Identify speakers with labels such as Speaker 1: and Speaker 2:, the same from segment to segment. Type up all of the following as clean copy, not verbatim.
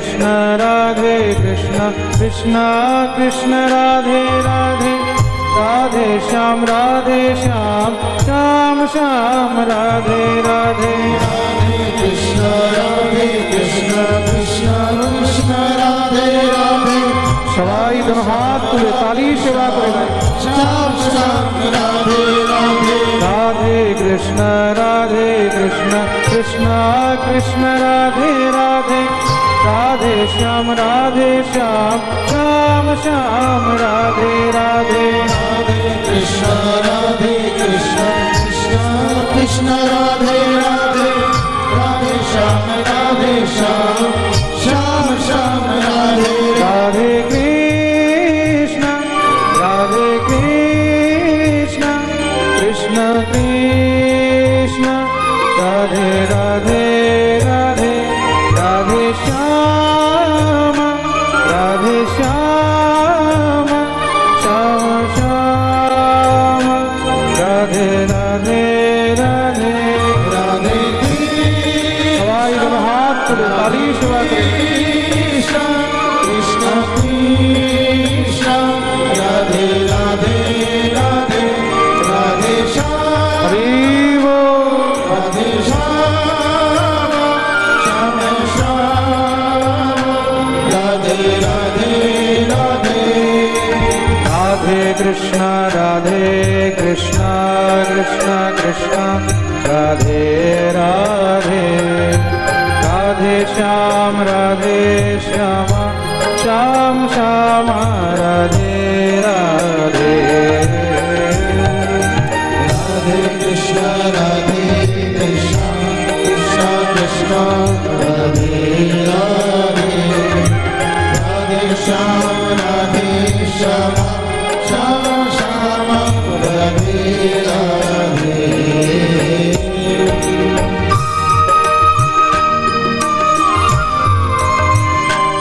Speaker 1: कृष्ण राधे कृष्ण कृष्ण कृष्ण राधे राधे राधे श्याम श्याम श्याम राधे राधे
Speaker 2: कृष्ण कृष्ण कृष्ण राधे राधे
Speaker 1: सबाई दोनों हाथ तुले ताली सेवा करे
Speaker 2: श्याम श्याम राधे राधे
Speaker 1: राधे कृष्ण कृष्ण कृष्ण राधे राधे राधे श्याम श्याम श्याम राधे राधे
Speaker 2: कृष्ण कृष्ण कृष्ण राधे राधे राधे श्याम श्याम श्याम राधे
Speaker 1: राधे कृष्ण कृष्ण कृष्ण राधे राधे राधे राधे श्याम श्याम श्याम राधे राधे राधे
Speaker 2: राधे
Speaker 1: हवाई हाथ ताली सेवा
Speaker 2: कृष्ण कृष्ण कृष्ण राधे राधे राधे राधे श्याम
Speaker 1: हरि बोल
Speaker 2: राधे श्याम श्याम श्याम राधे राधे राधे
Speaker 1: राधे कृष्ण कृष्ण कृष्ण राधे राधे राधे श्याम श्याम श्याम राधे राधे
Speaker 2: राधे कृष्ण कृष्ण कृष्ण राधे राधे राधे श्याम श्याम श्याम श्याम राधे राधे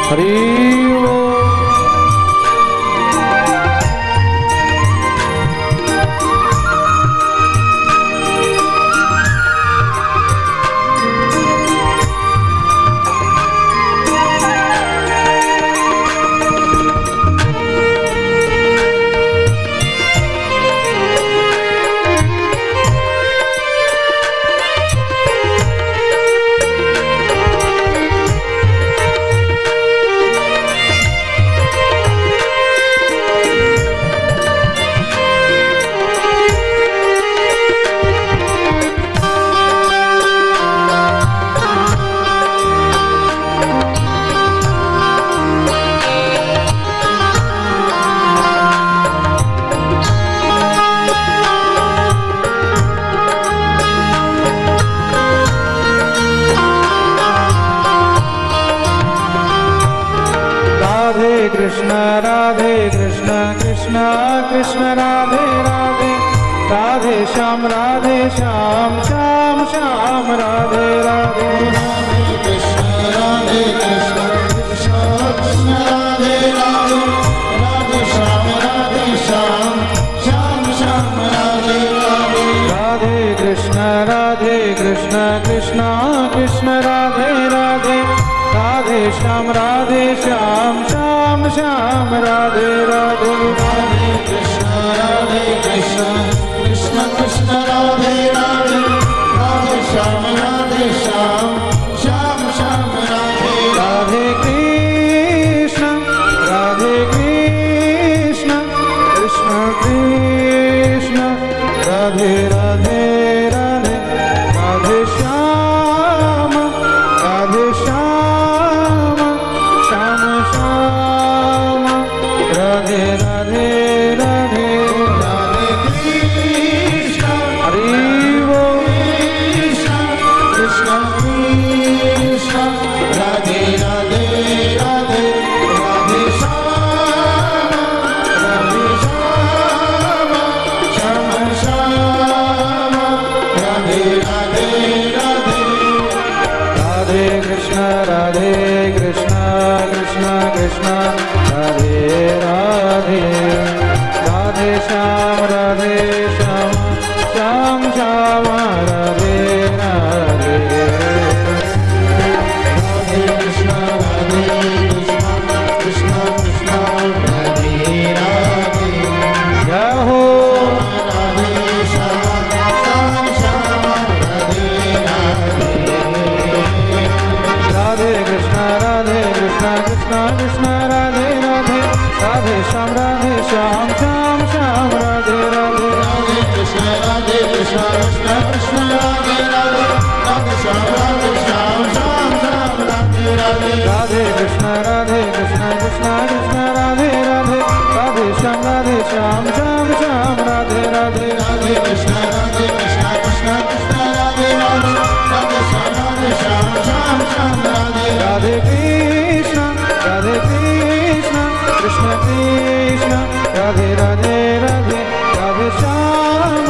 Speaker 1: हरि बोल कृष्ण कृष्ण राधे राधे राधे श्याम श्याम श्याम राधे राधे
Speaker 2: कृष्ण कृष्ण कृष्ण राधे राधे राधे श्याम श्याम श्याम राधे राधे
Speaker 1: राधे कृष्ण कृष्ण कृष्ण राधे राधे राधे श्याम श्याम राधे राधे
Speaker 2: राधे कृष्ण कृष्ण कृष्ण राधे राधे राधे श्याम श्याम श्याम राधे
Speaker 1: राधे कृष्ण कृष्ण कृष्ण राधे राधे राधे राधे श्याम श्याम श्याम राधे राधे राधे
Speaker 2: राधे कृष्ण
Speaker 1: हरि बोल
Speaker 2: कृष्ण कृष्ण राधे राधे राधे राधे श्याम श्याम श्याम राधे राधे राधे
Speaker 1: राधे कृष्ण कृष्ण कृष्ण राधे राधे राधे श्याम श्याम श्याम राधे राधे
Speaker 2: राधे कृष्ण राधे
Speaker 1: कृष्ण कृष्ण राधे राधे राधे श्याम श्याम श्याम राधे राधे
Speaker 2: राधे कृष्ण कृष्ण कृष्ण राधे राधे राधे श्याम श्याम राधे राधे
Speaker 1: राधे कृष्ण कृष्ण कृष्ण राधे राधे राधे श्याम श्याम श्याम राधे राधे
Speaker 2: राधे कृष्ण कृष्ण कृष्ण राधे राधे राधे श्याम श्याम राधे
Speaker 1: राधे कृष्ण कृष्ण कृष्ण राधे राधे राधे राधे श्याम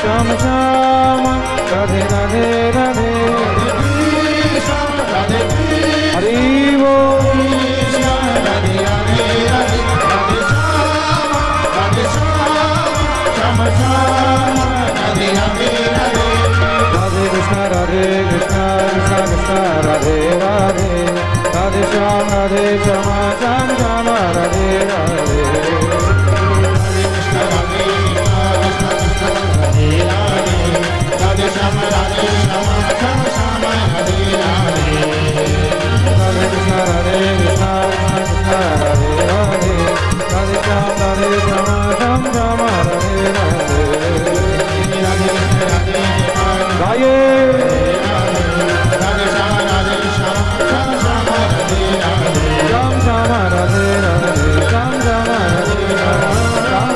Speaker 1: श्याम श्याम राधे राधे राधे
Speaker 2: राधे
Speaker 1: हरि बोल
Speaker 2: राधे राधे राधे राधे श्याम राधे राधे राधे
Speaker 1: राधे कृष्ण कृष्ण कृष्ण राधे राधे राधे श्याम श्याम श्याम राधे राधे
Speaker 2: राधे श्याम श्याम राधे राधे
Speaker 1: राधे कृष्ण राधे राधे राधे श्याम श्याम श्याम राधे राधे गाये
Speaker 2: राधे श्याम श्याम राधे राधे
Speaker 1: श्याम श्याम राधे राधे श्याम श्याम राधे श्याम श्याम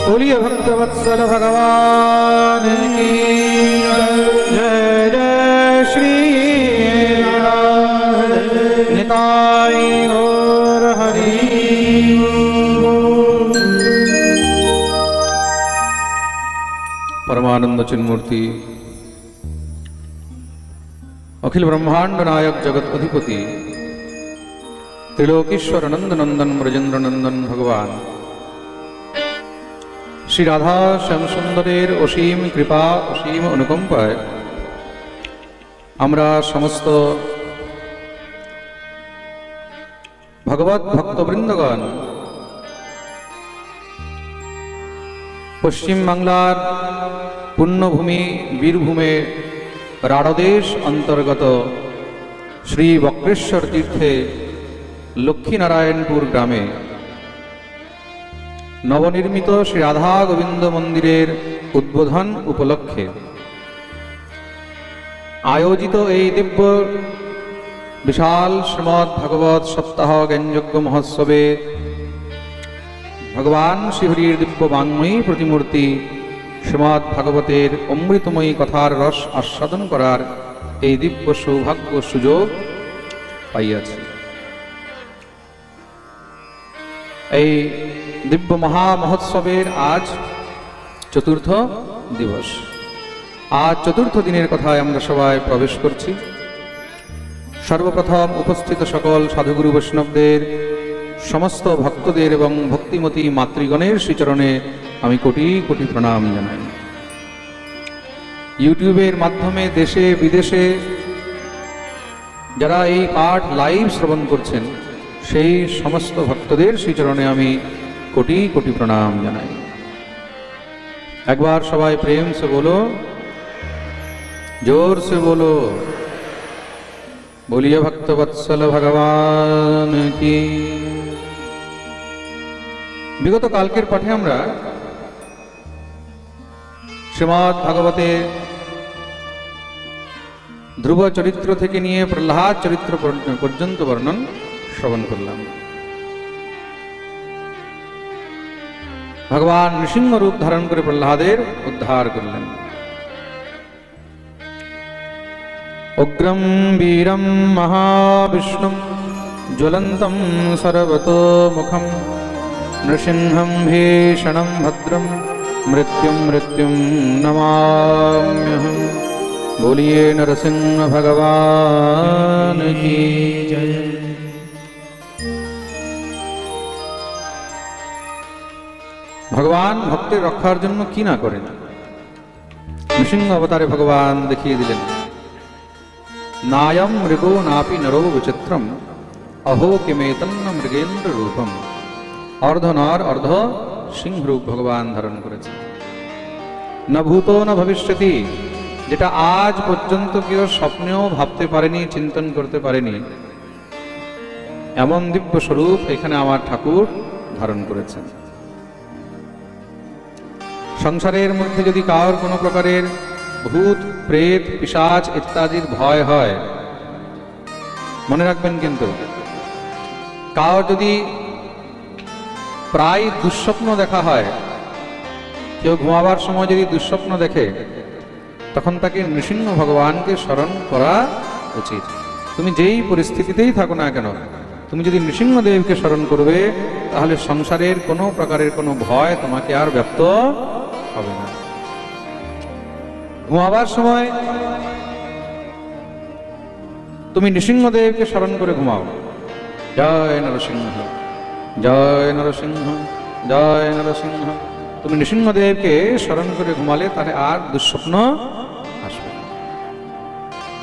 Speaker 1: बोलिए भक्तवत्सल भगवान की जय जय श्री राधे निताई गौर हरि परमानंद चिन्मूर्ति अखिल ब्रह्मांड नायक जगत अधिपति त्रिलोकीश्वर नंद नंदन ब्रजेंद्र नंदन भगवान श्री राधा श्याम सुंदरेर असीम कृपा असीम अनुकंपाয় আমরা সমস্ত ভগবত ভক্তবৃন্দগণ পশ্চিম বাংলার পুণ্যভূমি বীরভূমে রাঢ়দেশ অন্তর্গত শ্রী বক্রেশ্বর তীর্থে লক্ষ্মীনারায়ণপুর গ্রামে নবনির্মিত শ্রী রাধা গোবিন্দ মন্দিরের উদ্বোধন উপলক্ষে আয়োজিত এই দিব্য বিশাল শ্রীমদ্ ভাগবত সপ্তাহ জ্ঞানযজ্ঞ মহোৎসবে ভগবান শ্রীহরির দিব্য বাঙ্ময়ী প্রতিমূর্তি শ্রীমদ্ ভাগবতের অমৃতময়ী কথার রস আস্বাদন করার এই দিব্য সৌভাগ্য সুযোগ পাইয়াছি। এই দিব্য মহা মহোৎসবের আজ চতুর্থ দিবস। আজ চতুর্থ দিনের কথায় আমরা সবাই প্রবেশ করছি। সর্বপ্রথম উপস্থিত সকল সাধুগুরু বৈষ্ণবদের, সমস্ত ভক্তদের এবং ভক্তিমতী মাতৃগণের শ্রীচরণে আমি কোটি কোটি প্রণাম জানাই। ইউটিউবের মাধ্যমে দেশে বিদেশে যারা এই পাঠ লাইভ শ্রবণ করছেন সেই সমস্ত ভক্তদের শ্রীচরণে আমি কোটি কোটি প্রণাম জানাই। একবার সবাই প্রেম সে বলো, जोर से बोलो, बोलिए भक्तवत्सल भगवान की। বিগত কালকের পাঠে আমরা শ্রীমদ্ ভাগবতে ধ্রুব চরিত্র থেকে নিয়ে প্রহ্লাদ চরিত্র পর্যন্ত বর্ণন শ্রবণ করলাম। ভগবান নৃসিংহ রূপ ধারণ করে প্রহ্লাদের উদ্ধার করলেন। उग्रं वीरं महाविष्णुं ज्वलन्तं सर्वतोमुखं नृसिंहं भीषणं भद्रं मृत्युं नमाम्यहं। बोलिए नरसिंह भगवान की जय। ভগবান ভক্তের রক্ষার জন্য কি না করেন। নৃসিংহ অবতারে ভগবান দেখিয়ে দিলেন, নায়ম মৃগো নাপি নরো বিচিত্রম অহো কিমেতন্ন মৃগেন্দ্র রূপম। অর্ধ নর অর্ধ সিংহ রূপ ভগবান ধারণ করেছে। না ভূত না ভবিষ্যতি, যেটা আজ পর্যন্ত কেউ স্বপ্নেও ভাবতে পারেনি, চিন্তন করতে পারেনি, এমন দিব্য স্বরূপ এখানে আমার ঠাকুর ধারণ করেছেন। সংসারের মধ্যে যদি কারোর কোনো প্রকারের ভূত প্রেত পিশাচ ইত্যাদির ভয় হয়, মনে রাখবেন কিন্তু কারোর যদি প্রায় দুঃস্বপ্ন দেখা হয়, কেউ ঘুমাবার সময় যদি দুঃস্বপ্ন দেখে, তখন তাকে নৃসিংহ ভগবানকে স্মরণ করা উচিত। তুমি যেই পরিস্থিতিতেই থাকো না কেন, তুমি যদি নৃসিংহদেবকে স্মরণ করবে, তাহলে সংসারের কোনো প্রকারের কোনো ভয় তোমাকে আর ব্যক্ত হবে না। ঘুমাবার সময় তুমি নৃসিংহদেবকে স্মরণ করে ঘুমাও। জয় নরসিংহ, জয় নরসিংহ, জয় নরসিংহ। তুমি নৃসিংহদেবকে স্মরণ করে ঘুমালে তাহলে আর দুঃস্বপ্ন আসবে না।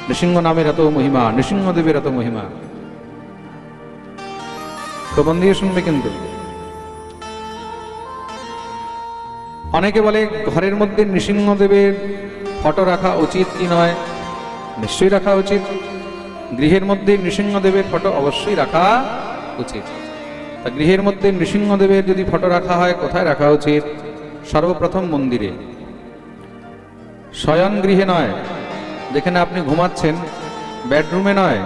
Speaker 1: নৃসিংহ নামের এত মহিমা, নৃসিংহদেবের এত মহিমা, তো মন দিয়ে শুনবে কিন্তু। অনেকে বলে ঘরের মধ্যে নৃসিংহদেবের ফটো রাখা উচিত কি নয়? নিশ্চয়ই রাখা উচিত। গৃহের মধ্যে নৃসিংহদেবের ফটো অবশ্যই রাখা উচিত। তা গৃহের মধ্যে নৃসিংহদেবের যদি ফটো রাখা হয়, কোথায় রাখা উচিত? সর্বপ্রথম মন্দিরে, শয়ন গৃহে নয়, যেখানে আপনি ঘুমাচ্ছেন বেডরুমে নয়।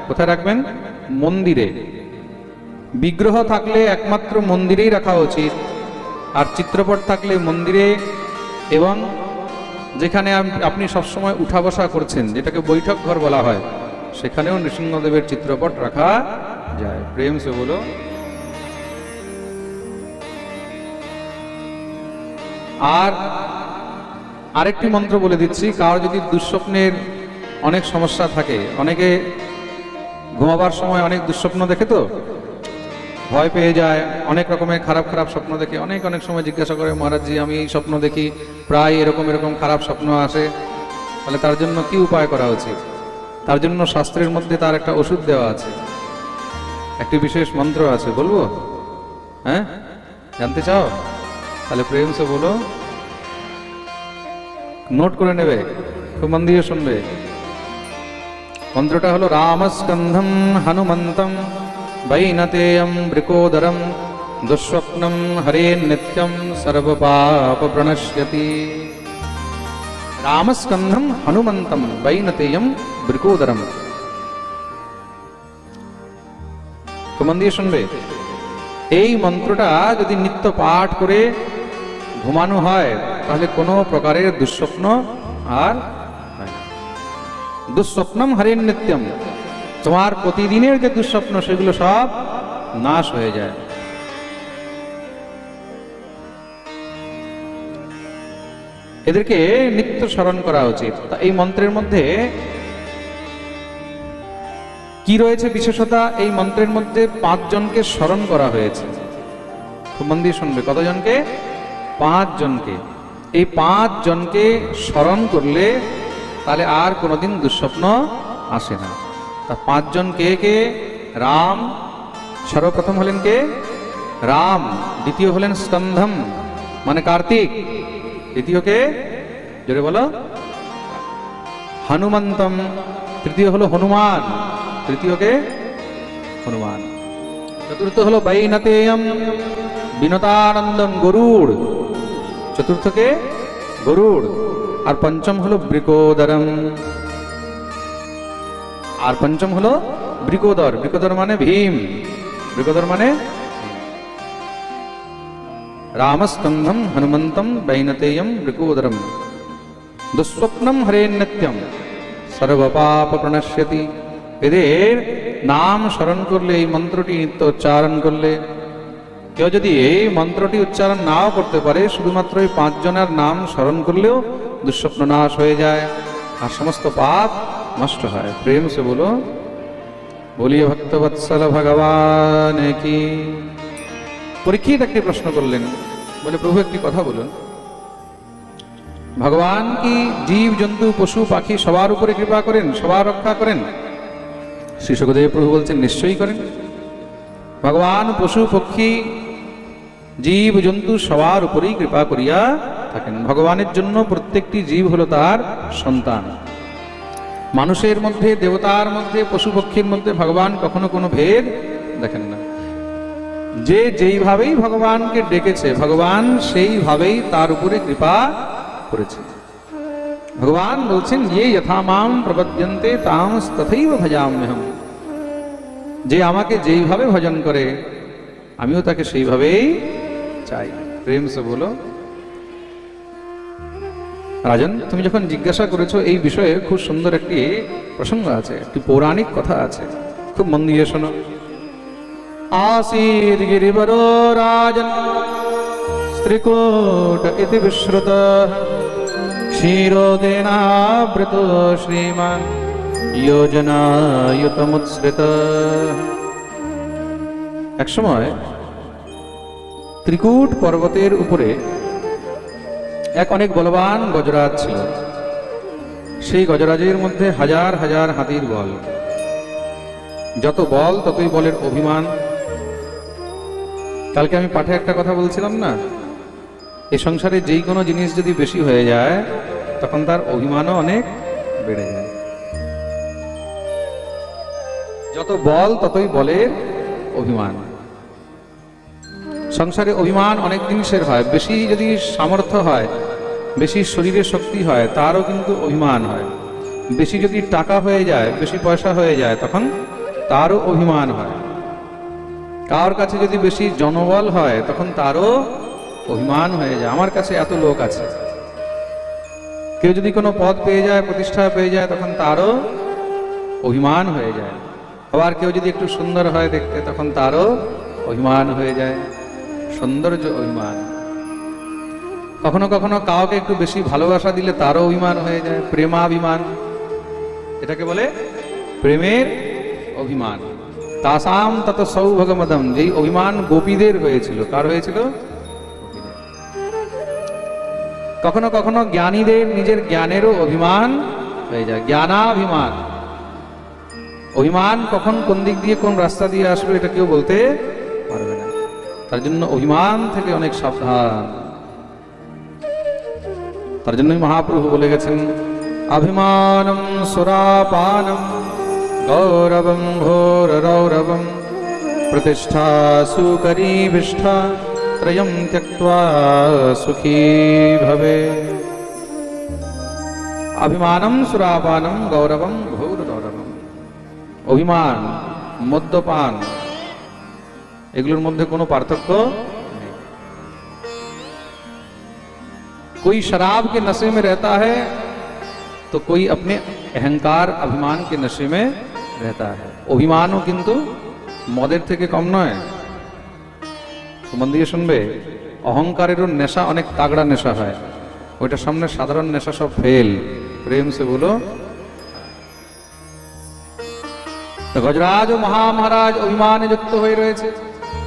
Speaker 1: কোথায় রাখবেন? মন্দিরে। বিগ্রহ থাকলে একমাত্র মন্দিরেই রাখা উচিত, আর চিত্রপট থাকলে মন্দিরে, এবং যেখানে আপনি সবসময় উঠা বসা করছেন, যেটাকে বৈঠক ঘর বলা হয়, সেখানেও নৃসিংহদেবের চিত্রপট রাখা যায়। প্রেম সে বলো। আর আরেকটি মন্ত্র বলে দিচ্ছি, কারো যদি দুঃস্বপ্নের অনেক সমস্যা থাকে, অনেকে ঘুমাবার সময় অনেক দুঃস্বপ্ন দেখে, তো ভয় পেয়ে যায়, অনেক রকমের খারাপ খারাপ স্বপ্ন দেখে। অনেক সময় জিজ্ঞাসা করে, মহারাজজি আমি এই স্বপ্ন দেখি, প্রায় এরকম খারাপ স্বপ্ন আসে, তাহলে তার জন্য কি উপায় করা উচিত? তার জন্য শাস্ত্রের মধ্যে তার একটা ওষুধ দেওয়া আছে, একটি বিশেষ মন্ত্র আছে। বলবো? হ্যাঁ, জানতে চাও? তাহলে প্রেম সে বলো, নোট করে নেবে, খুব মন দিয়ে শুনবে। মন্ত্রটা হলো রামস্কন্ধম হনুমন্তম বৈনতেয়ম বৃকোদরম দুঃস্বপ্নম হরে নিত্যম সর্বপাপ প্রণশ্যতি। রামস্কন্ধম হনুমন্তম বৈনতেয়ম বৃকোদরম। খুব মন দিয়ে শুনবে। এই মন্ত্রটা যদি নিত্য পাঠ করে ঘুমানো হয়, তাহলে কোনো প্রকারের দুঃস্বপ্ন আর হয় না। দুঃস্বপ্নম হরেন নিত্যম, তোমার প্রতিদিনের যে দুঃস্বপ্ন সেগুলো সব নাশ হয়ে যায়। এদেরকে নিত্য স্মরণ করা উচিত। তা এই মন্ত্রের মধ্যে কি রয়েছে বিশেষতা? এই মন্ত্রের মধ্যে 5 জনকে স্মরণ করা হয়েছে। খুব মন দিয়ে শুনবে। কতজনকে? 5 জনকে। এই 5 জনকে স্মরণ করলে তাহলে আর কোনোদিন দুঃস্বপ্ন আসে না। তা 5 জন কে কে? রাম, সর্বপ্রথম হলেন কে? রাম। দ্বিতীয় হলেন স্কন্ধম মানে কার্তিক। দ্বিতীয় কে? জোরে বলো। হনুমন্তম। তৃতীয় হলো হনুমান। তৃতীয় কে? হনুমান। চতুর্থ হলো বৈনতেয়ম বিনতানন্দম গরুড়। চতুর্থ কে? গরুড়। আর পঞ্চম হলো বৃকোদরম। আর পঞ্চম হলো বৃকোদর। বৃকোদর মানে ভীম। বৃকোদর মানে রামস্কন্ধম হনুমন্তম বৈনতেয়ম বৃকোদরম দুঃস্বপ্নম হরে নিত্যম সর্বপাপ প্রণশ্যতি। এদের নাম স্মরণ করলে, এই মন্ত্রটি নিত্য উচ্চারণ করলে, কেউ যদি এই মন্ত্রটি উচ্চারণ নাও করতে পারে, শুধুমাত্র এই 5 জনের নাম স্মরণ করলেও দুঃস্বপ্ন নাশ হয়ে যায় আর সমস্ত পাপ নষ্ট হয়। প্রেম সে বলো, বলিয়ে ভক্তবৎসল ভগবান কি। পরীক্ষিত একটি প্রশ্ন করলেন, বলে প্রভু একটি কথা বলুন, ভগবান কি জীব জন্তু পশু পাখি সবার উপরে কৃপা করেন, সবার রক্ষা করেন? শ্রী শুকদেব প্রভু বলছেন নিশ্চয়ই করেন। ভগবান পশু পক্ষী জীব জন্তু সবার উপরেই কৃপা করিয়া থাকেন। ভগবানের জন্য প্রত্যেকটি জীব হলো তার সন্তান। মানুষের মধ্যে, দেবতার মধ্যে, পশু পক্ষীর মধ্যে ভগবান কখনো কোনো ভেদ দেখেন না। যে যেইভাবেই ভগবানকে ডেকেছে, ভগবান সেইভাবেই তার উপরে কৃপা করেছে। ভগবান বলছেন ইয়ে যথা মাম প্রপদ্যন্তে তামস তথৈব ভজাম্যহম। যে আমাকে যেইভাবে ভজন করে আমিও তাকে সেইভাবেই চাই। প্রেম সে বলো। রাজন, তুমি যখন জিজ্ঞাসা করেছো এই বিষয়ে খুব সুন্দর একটি প্রসঙ্গ আছে, একটি পৌরাণিক কথা আছে, খুব মন দিয়ে শোনো। आसीद् गिरिवरो राजन् स्त्रीकूट इति विश्रुतः क्षीरोदेनावृतो श्रीमान् योजनायुतमुत्सृतः। এক সময় ত্রিকূট পর্বতের উপরে এক অনেক বলবান গজরাজ ছিল। সেই গজরাজের মধ্যে হাজার হাজার হাতির বল। যত বল ততই বলের অভিমান। কালকে আমি পাঠে একটা কথা বলছিলাম না, এই সংসারে যেই কোনো জিনিস যদি বেশি হয়ে যায় তখন তার অভিমানও অনেক বেড়ে যায়। যত বল ততই বলের অভিমান। সংসারে অভিমান অনেক জিনিসের হয়। বেশি যদি সামর্থ্য হয়, বেশি শরীরে শক্তি হয়, তারও কিন্তু অভিমান হয়। বেশি যদি টাকা হয়ে যায়, বেশি পয়সা হয়ে যায়, তখন তারও অভিমান হয়। কার কাছে যদি বেশি জনবল হয় তখন তারও অভিমান হয়ে যায়, আমার কাছে এত লোক আছে। কেউ যদি কোনো পদ পেয়ে যায়, প্রতিষ্ঠা পেয়ে যায়, তখন তারও অভিমান হয়ে যায়। আবার কেউ যদি একটু সুন্দর হয় দেখতে, তখন তারও অভিমান হয়ে যায়। সৌন্দর্য অভিমান। কখনো কখনো কাউকে একটু বেশি ভালোবাসা দিলে তারও অভিমান হয়ে যায়, প্রেমাভিমান। এটাকে বলে প্রেমের অভিমান। তাসাম তত সৌভগমদম, যেই অভিমান গোপীদের হয়েছিল। কার হয়েছিল? কখনো কখনো জ্ঞানীদের নিজের জ্ঞানেরও অভিমান হয়ে যায়, জ্ঞানাভিমান। অভিমান কখন কোন দিক দিয়ে কোন রাস্তা দিয়ে আসবে এটা কেউ বলতে পারবে না। তার জন্য অভিমান থেকে অনেক সাবধান। তার জন্যই মহাপ্রভু বলে গেছেন অভিমানম সুরাপানম গৌরবম ঘোর রৌরবম প্রতিষ্ঠা সুকরীভিষ্ঠা ত্রয়ম ত্যক্ত্বা সুখী ভবে। অভিমানম সুরাপানম গৌরবম ঘোর রৌরবম। অভিমান, মদ্যপান, এগুলোর মধ্যে কোনো পার্থক্য নেই। कोई शराब के नशे में रहता है तो कोई अपने अहंकार अभिमान के नशे में रहता है। অভিমানও কিন্তু মদের থেকে কম নয়। মন দিয়ে শুনবে, অহংকারেরও নেশা অনেক তাগড়া নেশা হয়, ওইটার সামনে সাধারণ নেশা সব ফেল। প্রেম সে বলো। গজরাজ ও মহামহারাজ অভিমানে যুক্ত হয়ে রয়েছে,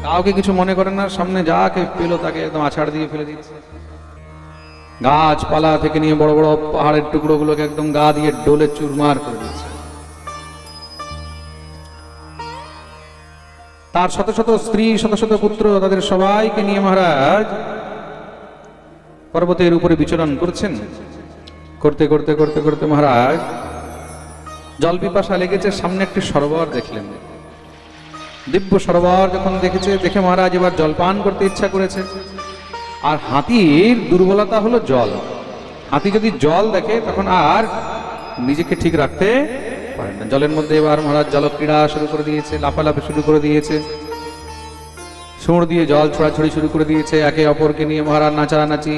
Speaker 1: কাউকে কিছু মনে করে না, সামনে যাকে পেলো তাকে একদম আছাড় দিয়ে ফেলে দিচ্ছে। গাছপালা থেকে নিয়ে বড় বড় পাহাড়ের টুকরোগুলোকে একদম গা দিয়ে ডোলে চুরমার করে দিচ্ছে। তার শত শত স্ত্রী, শত শত পুত্র, তাদের সবাইকে নিয়ে মহারাজ পর্বতের উপরে বিচরণ করছেন। করতে করতে করতে করতে মহারাজ জল পিপাসা লেগেছে, সামনে একটি সরোবর দেখলেন। দিব্য সরোবর যখন দেখেছে, দেখে মহারাজ এবার জল পান করতে ইচ্ছা করেছে। আর হাতির দুর্বলতা হলো জল। হাতি যদি জল দেখে তখন আর নিজেকে ঠিক রাখতে পারে না। জলের মধ্যে এবার মহারাজ জলক্রীড়া শুরু করে দিয়েছে, লাফালাফি শুরু করে দিয়েছে, সুঁড় দিয়ে জল ছোড়াছড়ি শুরু করে দিয়েছে, একে অপরকে নিয়ে মহারাজ নাচানাচি।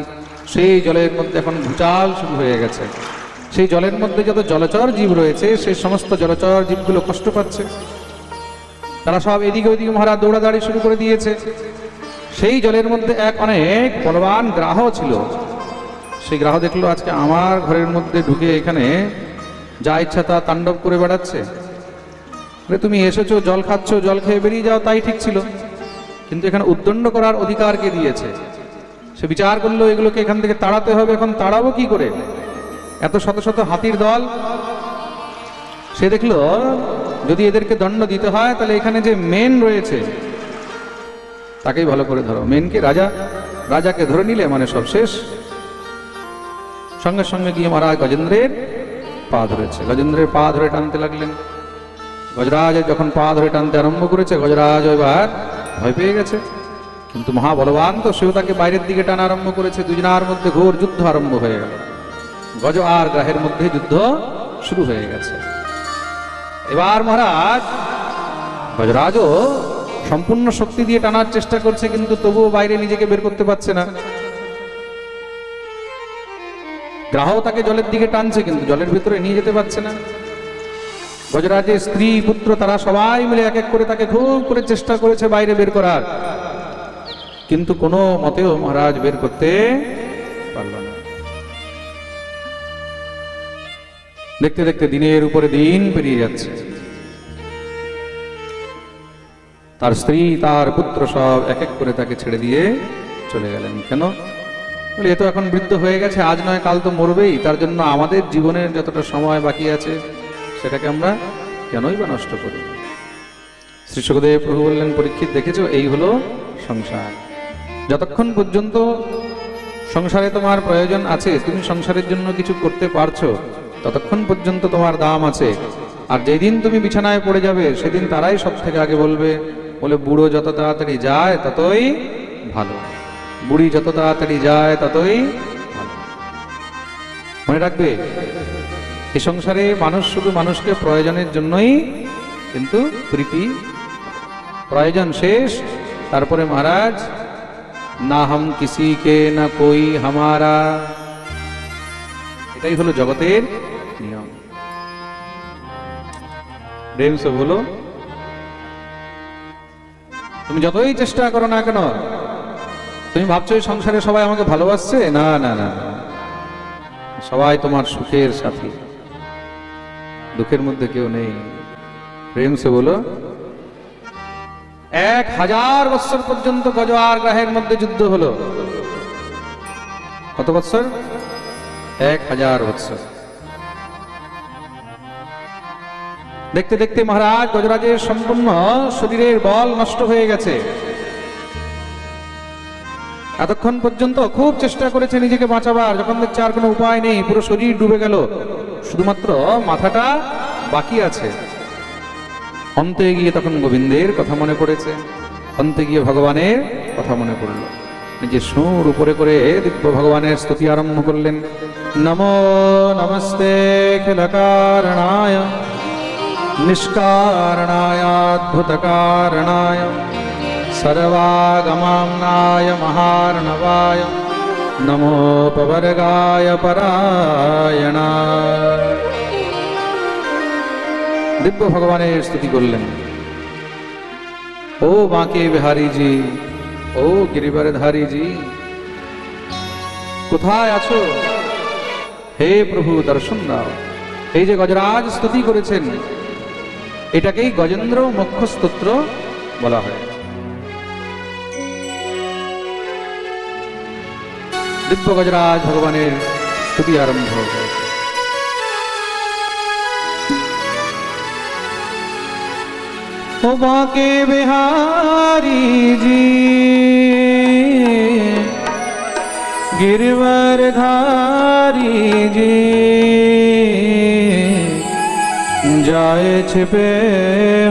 Speaker 1: সেই জলের মধ্যে এখন ভূচাল শুরু হয়ে গেছে। সেই জলের মধ্যে যত জলচর জীব রয়েছে, সেই সমস্ত জলচর জীবগুলো কষ্ট পাচ্ছে। তারা সব এদিকে ওইদিকে মহারাজ দৌড়াদৌড়ি শুরু করে দিয়েছে। সেই জলের মধ্যে এক অনেক বলবান গ্রাহ ছিল। সেই গ্রাহ দেখলো আজকে আমার ঘরের মধ্যে ঢুকে এখানে যা ইচ্ছা তা তাণ্ডব করে বেড়াচ্ছে। তুমি এসেছো, জল খাচ্ছ, জল খেয়ে বেরিয়ে যাও, তাই ঠিক ছিল, কিন্তু এখানে উদ্দণ্ড করার অধিকার কে দিয়েছে? সে বিচার করলো এগুলোকে এখান থেকে তাড়াতে হবে, এখন তাড়াবো কি করে, এত শত শত হাতির দল। সে দেখলো যদি এদেরকে দণ্ড দিতে হয় তাহলে এখানে যে মেন রয়েছে তাকেই ভালো করে ধরো। মেনকে রাজা, রাজাকে ধরে নিলে মানে সব শেষ। সঙ্গে সঙ্গে গিয়ে মহারাজ গজেন্দ্রের পা ধরেছে, গজেন্দ্রের পা ধরে টানতে লাগলেন। গজরাজ যখন পা ধরে টানতে আরম্ভ করেছে, গজরাজ এবার ভয় পেয়ে গেছে, কিন্তু মহাবলবান তো সেও তাকে বাইরের দিকে টানা আরম্ভ করেছে। দুজনার মধ্যে ঘোর যুদ্ধ আরম্ভ হয়ে গেল। গজ আর গ্রাহের মধ্যে যুদ্ধ শুরু হয়ে গেছে। এবার মহারাজ গজরাজও সম্পূর্ণ শক্তি দিয়ে টানার চেষ্টা করছে, কিন্তু তবুও বাইরে নিজেকে বের করতে পারছে না। গ্রাহও তাকে জলের দিকে টানছে, কিন্তু জলের ভিতরে নিয়ে যেতে পারছে না। গজরাজের স্ত্রী পুত্র তারা সবাই মিলে এক এক করে তাকে খুব করে চেষ্টা করেছে বাইরে বের করার, কিন্তু কোনো মতেও মহারাজ বের করতে পারল না। দেখতে দেখতে দিনের উপরে দিন পেরিয়ে যাচ্ছে। তার স্ত্রী তার পুত্র সব এক এক করে তাকে ছেড়ে দিয়ে চলে গেলেন। কেন? বলে এ তো এখন বৃদ্ধ হয়ে গেছে, আজ নয় কাল তো মরবেই, তার জন্য আমাদের জীবনের যতটা সময় বাকি আছে সেটাকে আমরা কেনই বা নষ্ট করি। শ্রী শুকদেব প্রভু বললেন, পরীক্ষিত দেখেছো, এই হলো সংসার। যতক্ষণ পর্যন্ত সংসারে তোমার প্রয়োজন আছে, তুমি সংসারের জন্য কিছু করতে পারছো, ততক্ষণ পর্যন্ত তোমার দাম আছে। আর যেদিন তুমি বিছানায় পড়ে যাবে সেদিন তারাই সব থেকে আগে বলবে, বলে বুড়ো যত তাড়াতাড়ি যায় ততই ভালো, বুড়ি যত তাড়াতাড়ি যায় ততই ভালো। মনে রাখবে, এই সংসারে মানুষ শুধু মানুষকে প্রয়োজনের জন্যই কিন্তু প্রীতি, প্রয়োজন শেষ তারপরে মহারাজ না হাম কিসি কে না কোই হামারা, এটাই হলো জগতের নিয়ম। প্রেম সে বলো, তুমি যতই চেষ্টা করো না কেন, তুমি ভাবছো এই সংসারে সবাই আমাকে ভালোবাসছে, না না না, সবাই তোমার সুখের সাথী, দুঃখের মধ্যে কেউ নেই। প্রেম সে বলো। 1000 বৎসর পর্যন্ত গজ আর গ্রাহের মধ্যে যুদ্ধ হলো। কত বৎসর? 1000 বৎসর। দেখতে দেখতে মহারাজ গজরাজের সম্পূর্ণ শরীরের বল নষ্ট হয়ে গেছে। এতক্ষণ পর্যন্ত খুব চেষ্টা করেছে নিজেকে বাঁচাবার, যখন দেখছে আর কোনো উপায় নেই, পুরো শরীর ডুবে গেল, শুধুমাত্র মাথাটা বাকি আছে। অন্তে গিয়ে তখন গোবিন্দের কথা মনে পড়েছে, অন্তে গিয়ে ভগবানের কথা মনে পড়ল। নিজে সুর উপরে করে দিব্য ভগবানের স্তুতি আরম্ভ করলেন। নমো নমস্তে খিলকারণায় নিষ্কারণায় অদ্ভুতকারণায় সর্বাগমাম্নায় মহার্ণবায় নমো পবর্গায় পরায়ণায়। দিব্য ভগবানের স্তুতি করলেন। ও বাঁকে বিহারী জি, ও গিরিবরধারী জি, কোথায় আছো? হে প্রভু দর্শন দাও। এই যে গজরাজ স্তুতি করেছেন, এটাকেই গজেন্দ্র মোক্ষ স্তোত্র বলা হয়। দিব্য গজরাজ ভগবানের স্তুতি আরম্ভ হয়েছে। ও বাঁকে বিহারী জি, गिरवरधारी जी, जाए छिपे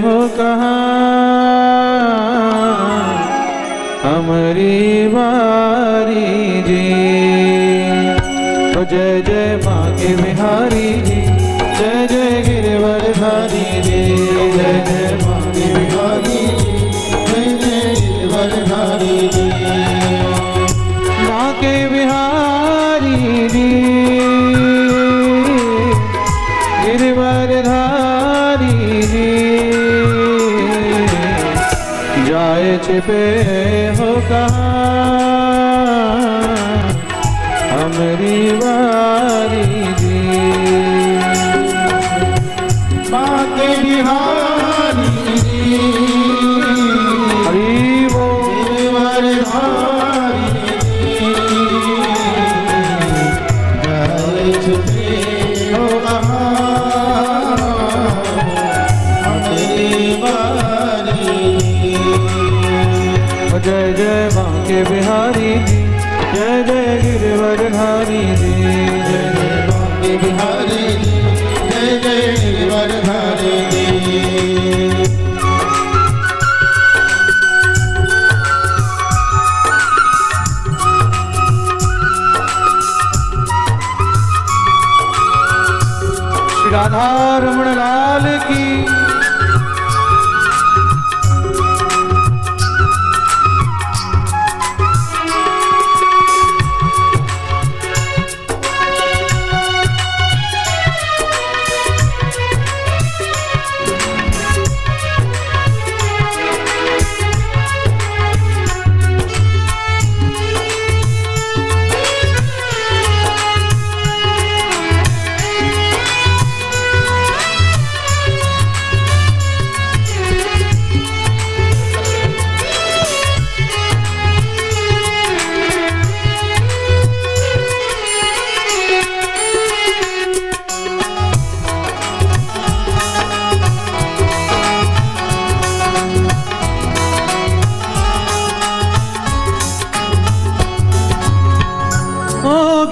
Speaker 1: हो कहाँ हमारी बारी जी। तो जय जय माँ के बिहारी जी, जय जय गिरवरधारी जी, जय जय माँ के बिहारी जी, जय जय गिरवरधारी जी। माँ के बिहारी जी, गिरवरधारी जी, जाए छिपे हो कहाँ हमारी बारी जी।
Speaker 2: माँ के बिहारी जी,
Speaker 1: हरि बोल।
Speaker 2: गिरवरधारी जी,
Speaker 1: जय जय बांके बिहारी जी, जय जय गिरवरधारी जी,
Speaker 2: जय जय बांके बिहारी जी, जय जय गिरवरधारी जी।
Speaker 1: श्री राधा रमण लाल की।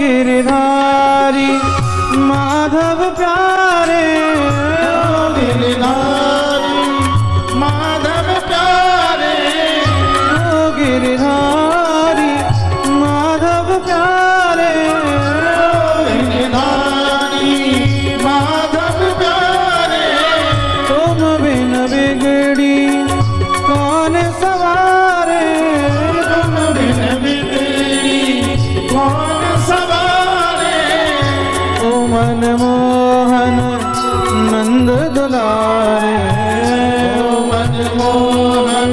Speaker 1: गिरधारी माधव प्यारे,
Speaker 2: गिरधारी माधव प्यारे,
Speaker 1: गिरधारी माधव प्यारे,
Speaker 2: गिरधारी माधव प्यारे।
Speaker 1: तुम बिन बिगड़ी कौन सवारे,
Speaker 2: तुम बिन बिगड़ी कौन सवारे।
Speaker 1: ओ मन मोहन नंद दुलारे,
Speaker 2: ओ मनमोहन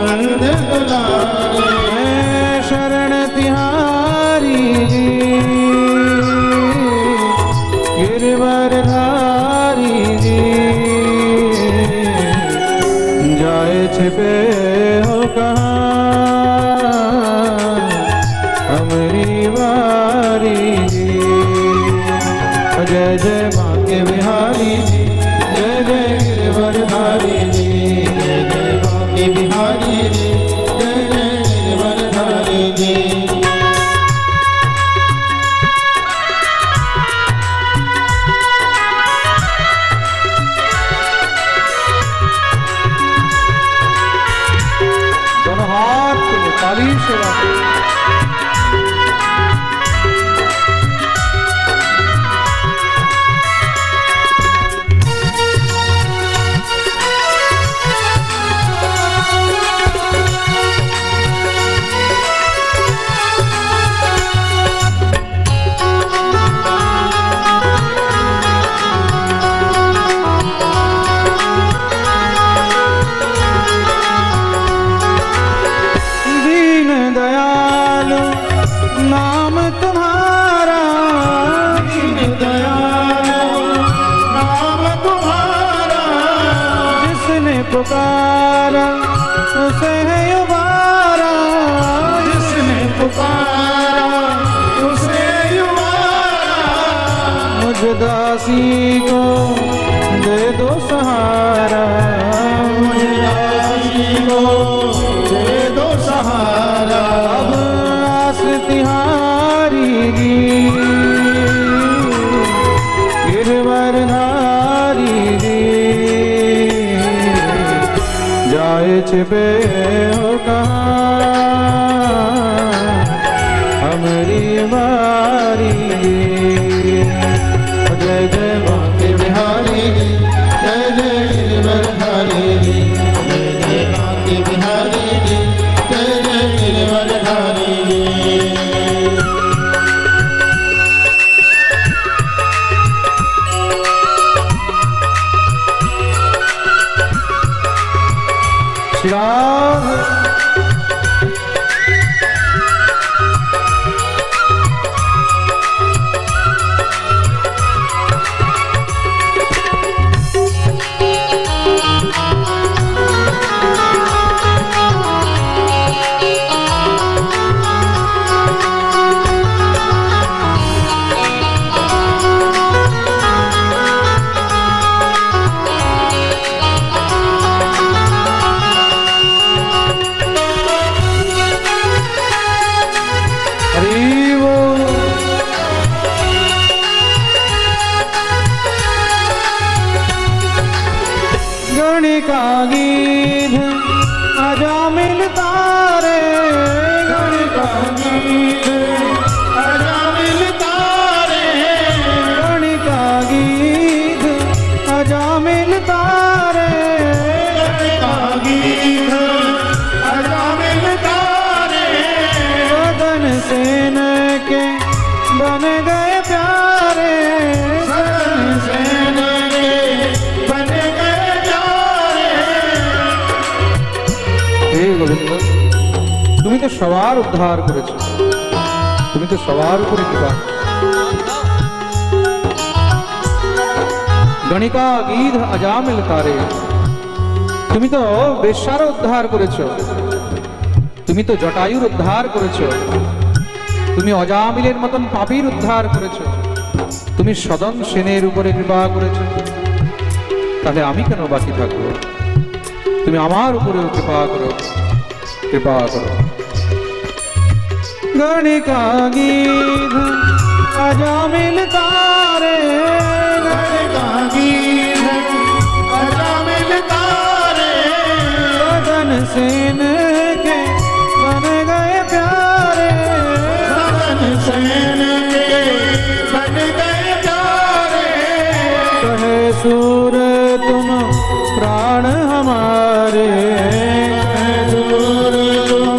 Speaker 2: नंद दुलारे।
Speaker 1: शरण तिहारी गिरवरधारी जी, जाए छिपे हो कहाँ हमारी बारी जी। जय जय बांके बिहारी जी, जय जय गिरवरधारी जी,
Speaker 2: जय जय बांके बिहारी जी, जय जय गिरवरधारी जी।
Speaker 1: दोनों हाथ ताली से दीन दयालु नाम तुम्हारा,
Speaker 2: दीन दयालु नाम तुम्हारा।
Speaker 1: जिसने पुकारा उसे है उबारा,
Speaker 2: जिसने पुकारा उसे युवारा।
Speaker 1: मुझ दासी को दे दो सहारा,
Speaker 2: मुझे दासी को दे दो सहारा।
Speaker 1: अब आस तिहारी गिरवरधारी जी, जाए छिपे हो कहाँ हमारी बारी। जय जय बांके
Speaker 2: बिहारी जी, जय जय गिरवरधारी जी, जय जय बांके बिहारी जी, जय जय गिरवरधारी जी।
Speaker 1: श्री राम। तारे
Speaker 2: गीत अजामिल तारे
Speaker 1: गणिका गीत अजामिल तारे
Speaker 2: गीत अजामिल तारे
Speaker 1: सदन सेन के बन गए प्यारे
Speaker 2: सदन सेन के बन गए प्यारे
Speaker 1: হে গোবিন্দ তুমি তো সবার উদ্ধার করেছো তুমি তো সবার উপরে কৃপা গণিকা গীধ অজামিল তারে তুমি তো বেশ্যার উদ্ধার করেছো তুমি তো জটায়ুর উদ্ধার করেছো তুমি অজামিলের মতন পাপীর উদ্ধার করেছো তুমি সদন সেনের উপরে কৃপা করেছো তাহলে আমি কেন বাকি থাকবো তুমি আমার উপরেও কৃপা করো কৃপা করো গণিকা গীধ অজামিল তারে
Speaker 2: गीत अजामिल तारे
Speaker 1: सदन सेन के बन गए प्यारे
Speaker 2: सदन सेन के बन गए प्यारे
Speaker 1: कहे सूर तुम प्राण हमारे
Speaker 2: दूर तुम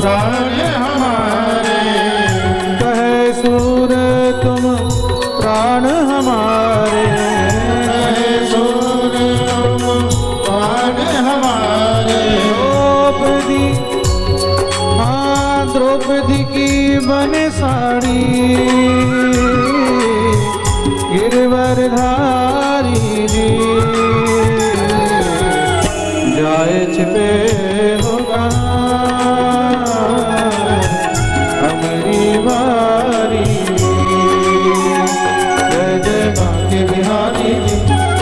Speaker 2: प्राण हमारे
Speaker 1: कहे सूर तुम प्राण हमारे
Speaker 2: दूर तुम प्राण हमारे
Speaker 1: द्रौपदी हाँ द्रौपदी की बने साड़ी गिरवरधारी जी जाए छिपे होगा हमारी बारी जय जय बांके बिहारी जी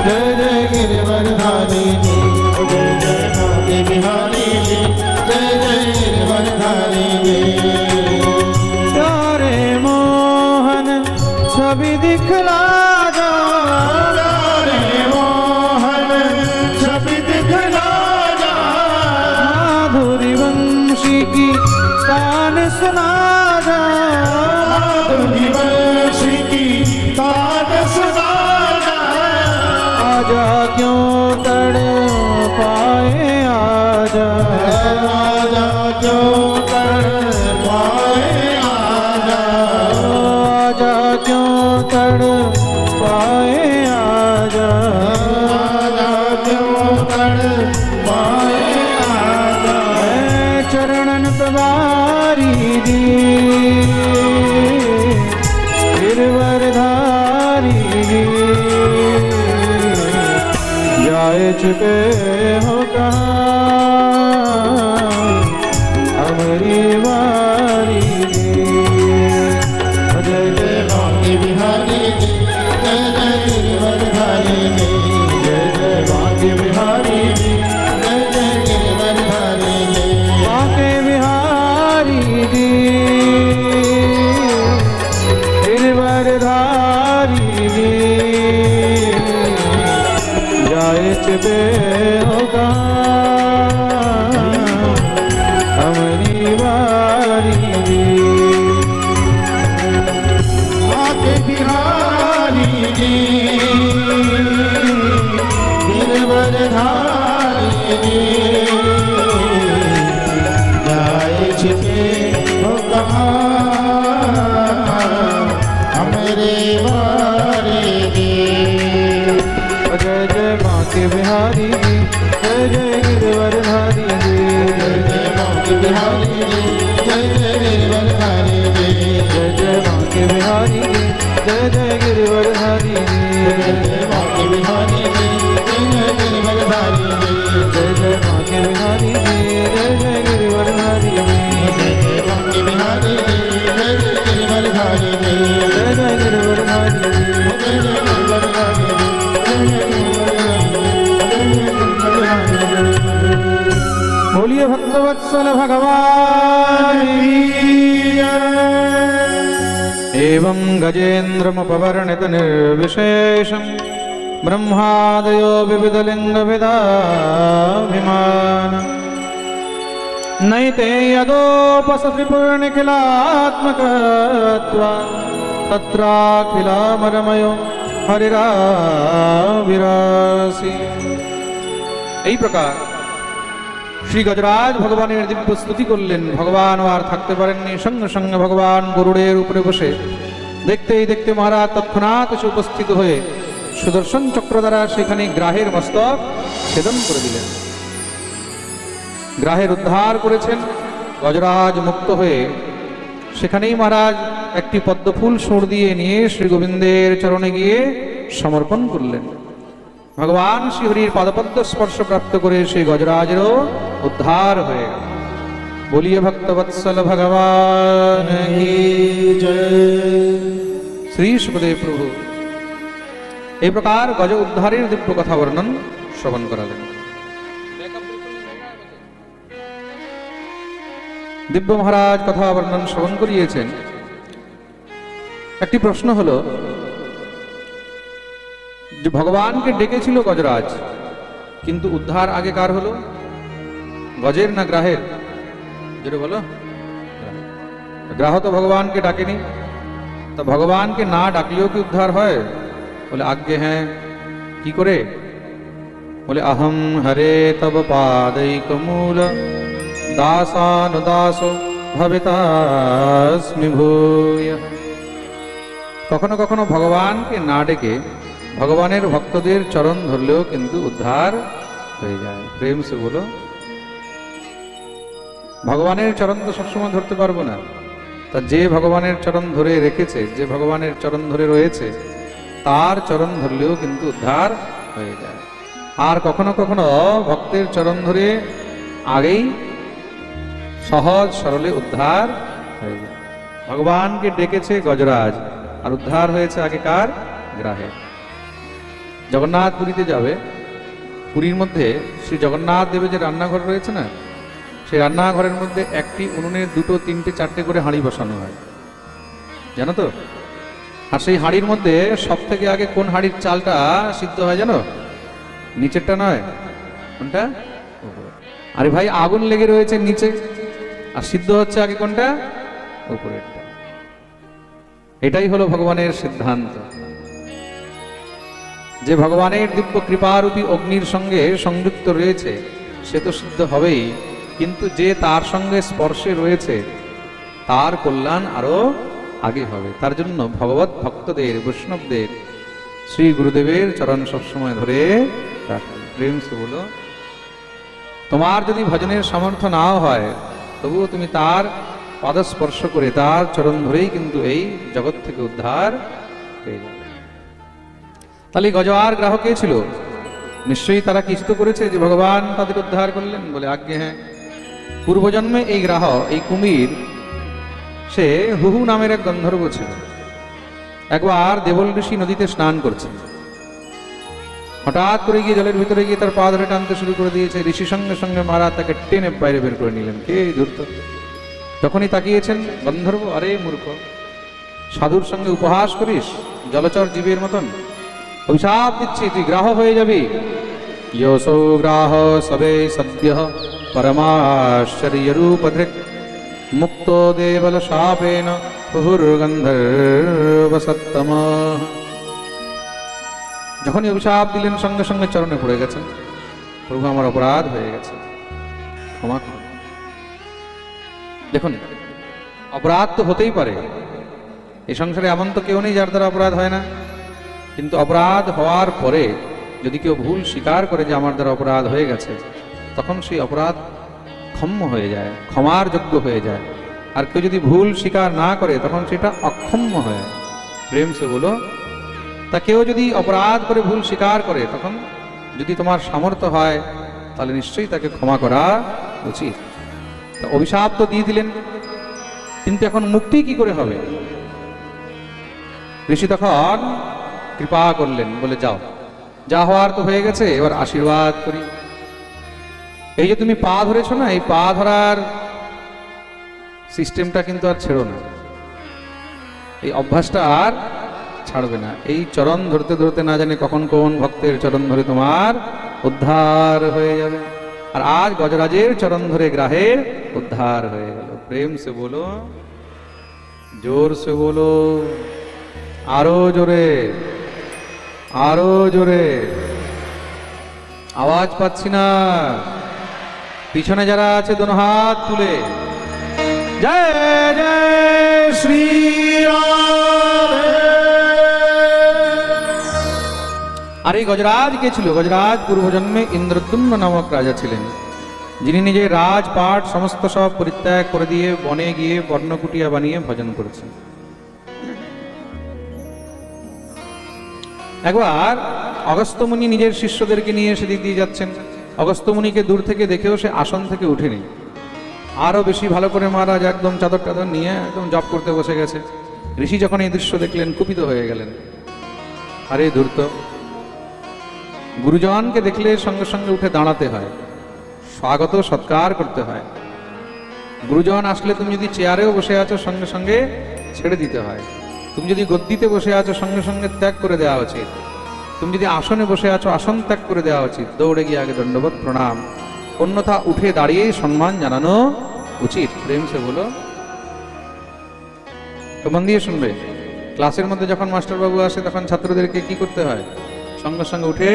Speaker 2: जय जय गिरिवरधारी जी जय जय भाग्य बिहारी जी जय जय गिरिवरधारी जी
Speaker 1: प्यारे मोहन छवि दिखला जा
Speaker 2: प्यारे मोहन छवि दिखला जा
Speaker 1: माधुरी वंशी की तान सुना जा
Speaker 2: माधुरी वंशी की तान सुना जा
Speaker 1: आजा क्यों तड़ पाए आजा
Speaker 2: आजा क्यों कर पाए आजा
Speaker 1: आजा क्यों तड़ पाए आजा
Speaker 2: आजा क्यों कर पाए आजा
Speaker 1: मैं चरणन तुम्हारी दी गिरवरधारी जी जाए छिपे हो कहाँ हमारी बारी जय जय
Speaker 2: भाग्य बिहारी जी जय जय गिरिवरधारी जी जय जय भाग्य बिहारी जी जय जय गिरिवरधारी जी
Speaker 1: बांके बिहारी जी गिरवरधारी जी जाए छिपे होगा हमारी बारी
Speaker 2: भाग्य बिहारी जी गिरिवरधारी जी जाए छिपे हो कहाँ हमरे बारे जी
Speaker 1: जय जय बांके बिहारी जी जय जय गिरवरधारी जी
Speaker 2: जय जय भाग्य बिहारी जी जय जय गिरिवरधारी जी
Speaker 1: जय जय बांके बिहारी जी जय जय गिरवरधारी जी
Speaker 2: जय जय भाग्य बिहारी जी जय जय गिरिवरधारी जी
Speaker 1: जय जय बांके बिहारी जी जय जय गिरवरधारी जी
Speaker 2: जय जय भाग्य बिहारी जी जय जय गिरिवरधारी जी
Speaker 1: जय जय गिरवरधारी जी
Speaker 2: जय जय गिरिवरधारी जी जय जय
Speaker 1: बोलिए भक्तवत्सल भगवान की जय। एवं गजेन्द्रमुपवर्णित निर्विशेषं ब्रह्मादयो विविधलिङ्गविदाभिमान नैते यदोपसत्रिपूर्णिखिलात्मकत्वा तत्राखिलामरमयो हरिराविरासि। এই প্রকার শ্রী গজরাজ ভগবানের দিব্য স্তুতি করলেন। ভগবান আর থাকতে পারেননি, সঙ্গে সঙ্গে ভগবান গরুড়ের উপরে বসে দেখতেই দেখতে মহারাজ তৎক্ষণাৎ এসে উপস্থিত হয়ে সুদর্শন চক্র দ্বারা সেখানে গ্রাহের মস্তক ছেদন করে দিলেন। গ্রাহের উদ্ধার করেছেন। গজরাজ মুক্ত হয়ে সেখানেই মহারাজ একটি পদ্মফুল সুর দিয়ে নিয়ে শ্রী গোবিন্দের চরণে গিয়ে সমর্পণ করলেন। ভগবান শ্রীহরির পাদপদ্ম স্পর্শ প্রাপ্ত করে সেই গজরাজেরও উদ্ধার হয়ে গেল। বলিয়ে ভক্তবৎসল ভগবান কি জয়। শ্রী সুখদেব প্রভু এই প্রকার গজ উদ্ধারের দিব্য কথা বর্ণন শ্রবণ করালেন। দিব্য মহারাজ কথা বর্ণন শ্রবণ করিয়েছেন। একটি প্রশ্ন হলো যে ভগবানকে ডেকেছিল গজরাজ, কিন্তু উদ্ধার আগে কার হলো? গজের না গ্রাহের? যেটা বলো, গ্রাহ তো ভগবানকে ডাকেনি। তা ভগবানকে না ডাকলেও কি উদ্ধার হয়? বলে আজ্ঞে হ্যাঁ। কি করে? বলে অহম হরে তব পাদৈকমূল দাসানুদাস ভবিতাস্মি ভূয়। কখনো কখনো ভগবানকে না ডেকে ভগবানের ভক্তদের চরণ ধরলেও কিন্তু উদ্ধার হয়ে যায়। প্রেম সে বলো। ভগবানের চরণ তো সবসময় ধরতে পারবো না। তা যে ভগবানের চরণ ধরে রেখেছে, যে ভগবানের চরণ ধরে রয়েছে, তার চরণ ধরলেও কিন্তু উদ্ধার হয়ে যায়। আর কখনো কখনো ভক্তের চরণ ধরে আগেই সহজ সরলে উদ্ধার হয়ে যায়। ভগবানকে ডেকেছে গজরাজ, আর উদ্ধার হয়েছে আগে কার? গ্রাহে। জগন্নাথ পুরীতে যাবে, পুরীর মধ্যে শ্রী জগন্নাথ দেবের যে রান্নাঘর রয়েছে না, সেই রান্নাঘরের মধ্যে একটি উনুনে 2, 3, 4টে করে হাঁড়ি বসানো হয়, জানো তো? আর সেই হাঁড়ির মধ্যে সব থেকে আগে কোন হাঁড়ির চালটা সিদ্ধ হয় জানো? নিচেরটা নয়, কোনটা? আরে ভাই, আগুন লেগে রয়েছে নিচে, আর সিদ্ধ হচ্ছে আগে কোনটা? উপরেরটা। এটাই হলো ভগবানের সিদ্ধান্ত। যে ভগবানের দিব্য কৃপারূপী অগ্নির সঙ্গে সংযুক্ত রয়েছে সে তো সিদ্ধ হবেই, কিন্তু যে তার সঙ্গে স্পর্শে রয়েছে তার কল্যাণ আরো আগে হবে। তার জন্য ভগবত ভক্তদের, বৈষ্ণবদের শ্রী গুরুদেবের চরণ সবসময় ধরে রাখেন। প্রেম সে বলো। তোমার যদি ভজনের সামর্থ্য নাও হয়, তবুও তুমি তার পাদস্পর্শ করে তার চরণ ধরেই কিন্তু এই জগৎ থেকে উদ্ধার পেয়ে যাবে। তাহলে গজ আর গ্রাহকে ছিল, নিশ্চয়ই তারা কিছু তো করেছে যে ভগবান তাদের উদ্ধার করলেন। বলে আজ্ঞে হ্যাঁ। পূর্বজন্মে এই গ্রাহ, এই কুমির, সে হুহু নামের এক গন্ধর্ব ছিল। একবার দেবল ঋষি নদীতে স্নান করছে, হঠাৎ করে গিয়ে জলের ভিতরে গিয়ে তার পা ধরে টানতে শুরু করে দিয়েছে। ঋষি সঙ্গে সঙ্গে মহারাজ তাকে টেনে বাইরে বের করে নিলেন। কে ধূর্ত! যখনই তাকিয়েছেন গন্ধর্ব, আরে মূর্খ, সাধুর সঙ্গে উপহাস করিস জলচর জীবের মতন, অভিশাপ দিচ্ছি, তুই গ্রাহ হয়ে যাবি। योऽसौ ग्राह सवे सद्यः परमाश्चर्यरूपधृक् मुक्तो देवलशापेन হুহুর্গন্ধর্বসত্তমঃ। যখনই অভিশাপ দিলেন সঙ্গে সঙ্গে চরণে পড়ে গেছেন। প্রভু, আমার অপরাধ হয়ে গেছে, ক্ষমা করুন। দেখুন, অপরাধ তো হতেই পারে, এই সংসারে এমন তো কেউ নেই যার দ্বারা অপরাধ হয় না। কিন্তু অপরাধ হওয়ার পরে যদি কেউ ভুল স্বীকার করে যে আমার দ্বারা অপরাধ হয়ে গেছে, তখন সেই অপরাধ ক্ষম্য হয়ে যায়, ক্ষমার যোগ্য হয়ে যায়। আর কেউ যদি ভুল স্বীকার না করে তখন সেটা অক্ষম্য হয়। প্রেম সে বলো। তা কেউ যদি অপরাধ করে ভুল স্বীকার করে, তখন যদি তোমার সামর্থ্য হয় তাহলে নিশ্চয়ই তাকে ক্ষমা করা উচিত। তা অভিশাপ তো দিয়ে দিলেন, কিন্তু এখন মুক্তি কি করে হবে? ঋষি তখন কৃপা করলেন, বলে যাও, যা হওয়ার তো হয়ে গেছে, এবার আশীর্বাদ করি। এই যে তুমি পা ধরেছ না, এই পা ধরার সিস্টেমটা কিন্তু আর ছেড়ো না, এই অভ্যাসটা আর ছাড়বে না। এই চরণ ধরতে ধরতে না জানি কখন কোন ভক্তের চরণ ধরে তোমার উদ্ধার হয়ে যাবে। আর আজ গজরাজের চরণ ধরে গ্রাহের উদ্ধার হয়ে গেল। প্রেম সে বলো, জোর সে বলো, আরো জোরে, আরো জোরে। আওয়াজ পাচ্ছি না। পিছনে যারা আছে দোনো হাত তুলে জয় জয় শ্রী আর এই গজরাজ কে ছিল? গজরাজ পূর্বজন্মে ইন্দ্রদ্যুম্ন নামক রাজা ছিলেন, যিনি নিজের রাজপাট সমস্ত সব পরিত্যাগ করে দিয়ে বনে গিয়ে বর্ণকুটিয়া বানিয়ে ভজন করেছেন। একবার অগস্ত্য মুনি নিজের শিষ্যদেরকে নিয়ে সেদিক দিয়ে যাচ্ছেন। অগস্ত্য মুনিকে দূর থেকে দেখেও সে আসন থেকে উঠেনি, আরো বেশি ভালো করে মহারাজ একদম চাদর টাদর নিয়ে একদম জপ করতে বসে গেছে। ঋষি যখন এই দৃশ্য দেখলেন কুপিত হয়ে গেলেন। আরে ধূর্ত, গুরুজনকে দেখলে সঙ্গে সঙ্গে উঠে দাঁড়াতে হয়, স্বাগত সৎকার করতে হয়। গুরুজন আসলে তুমি যদি চেয়ারেও বসে আছো সঙ্গে সঙ্গে ছেড়ে দিতে হয়। তুমি যদি গদ্দিতে বসে আছো সঙ্গে সঙ্গে ত্যাগ করে দেওয়া উচিত। তুমি যদি আসনে বসে আছো আসন ত্যাগ করে দেওয়া উচিত, দৌড়ে গিয়ে আগে দণ্ডবোধ প্রণাম, অন্যথা উঠে দাঁড়িয়ে সম্মান জানানো উচিত। প্রেম সে বলো। তো মন দিয়ে শুনবে, ক্লাসের মধ্যে যখন মাস্টারবাবু আসে তখন ছাত্রদেরকে কি করতে হয়? সঙ্গে সঙ্গে উঠে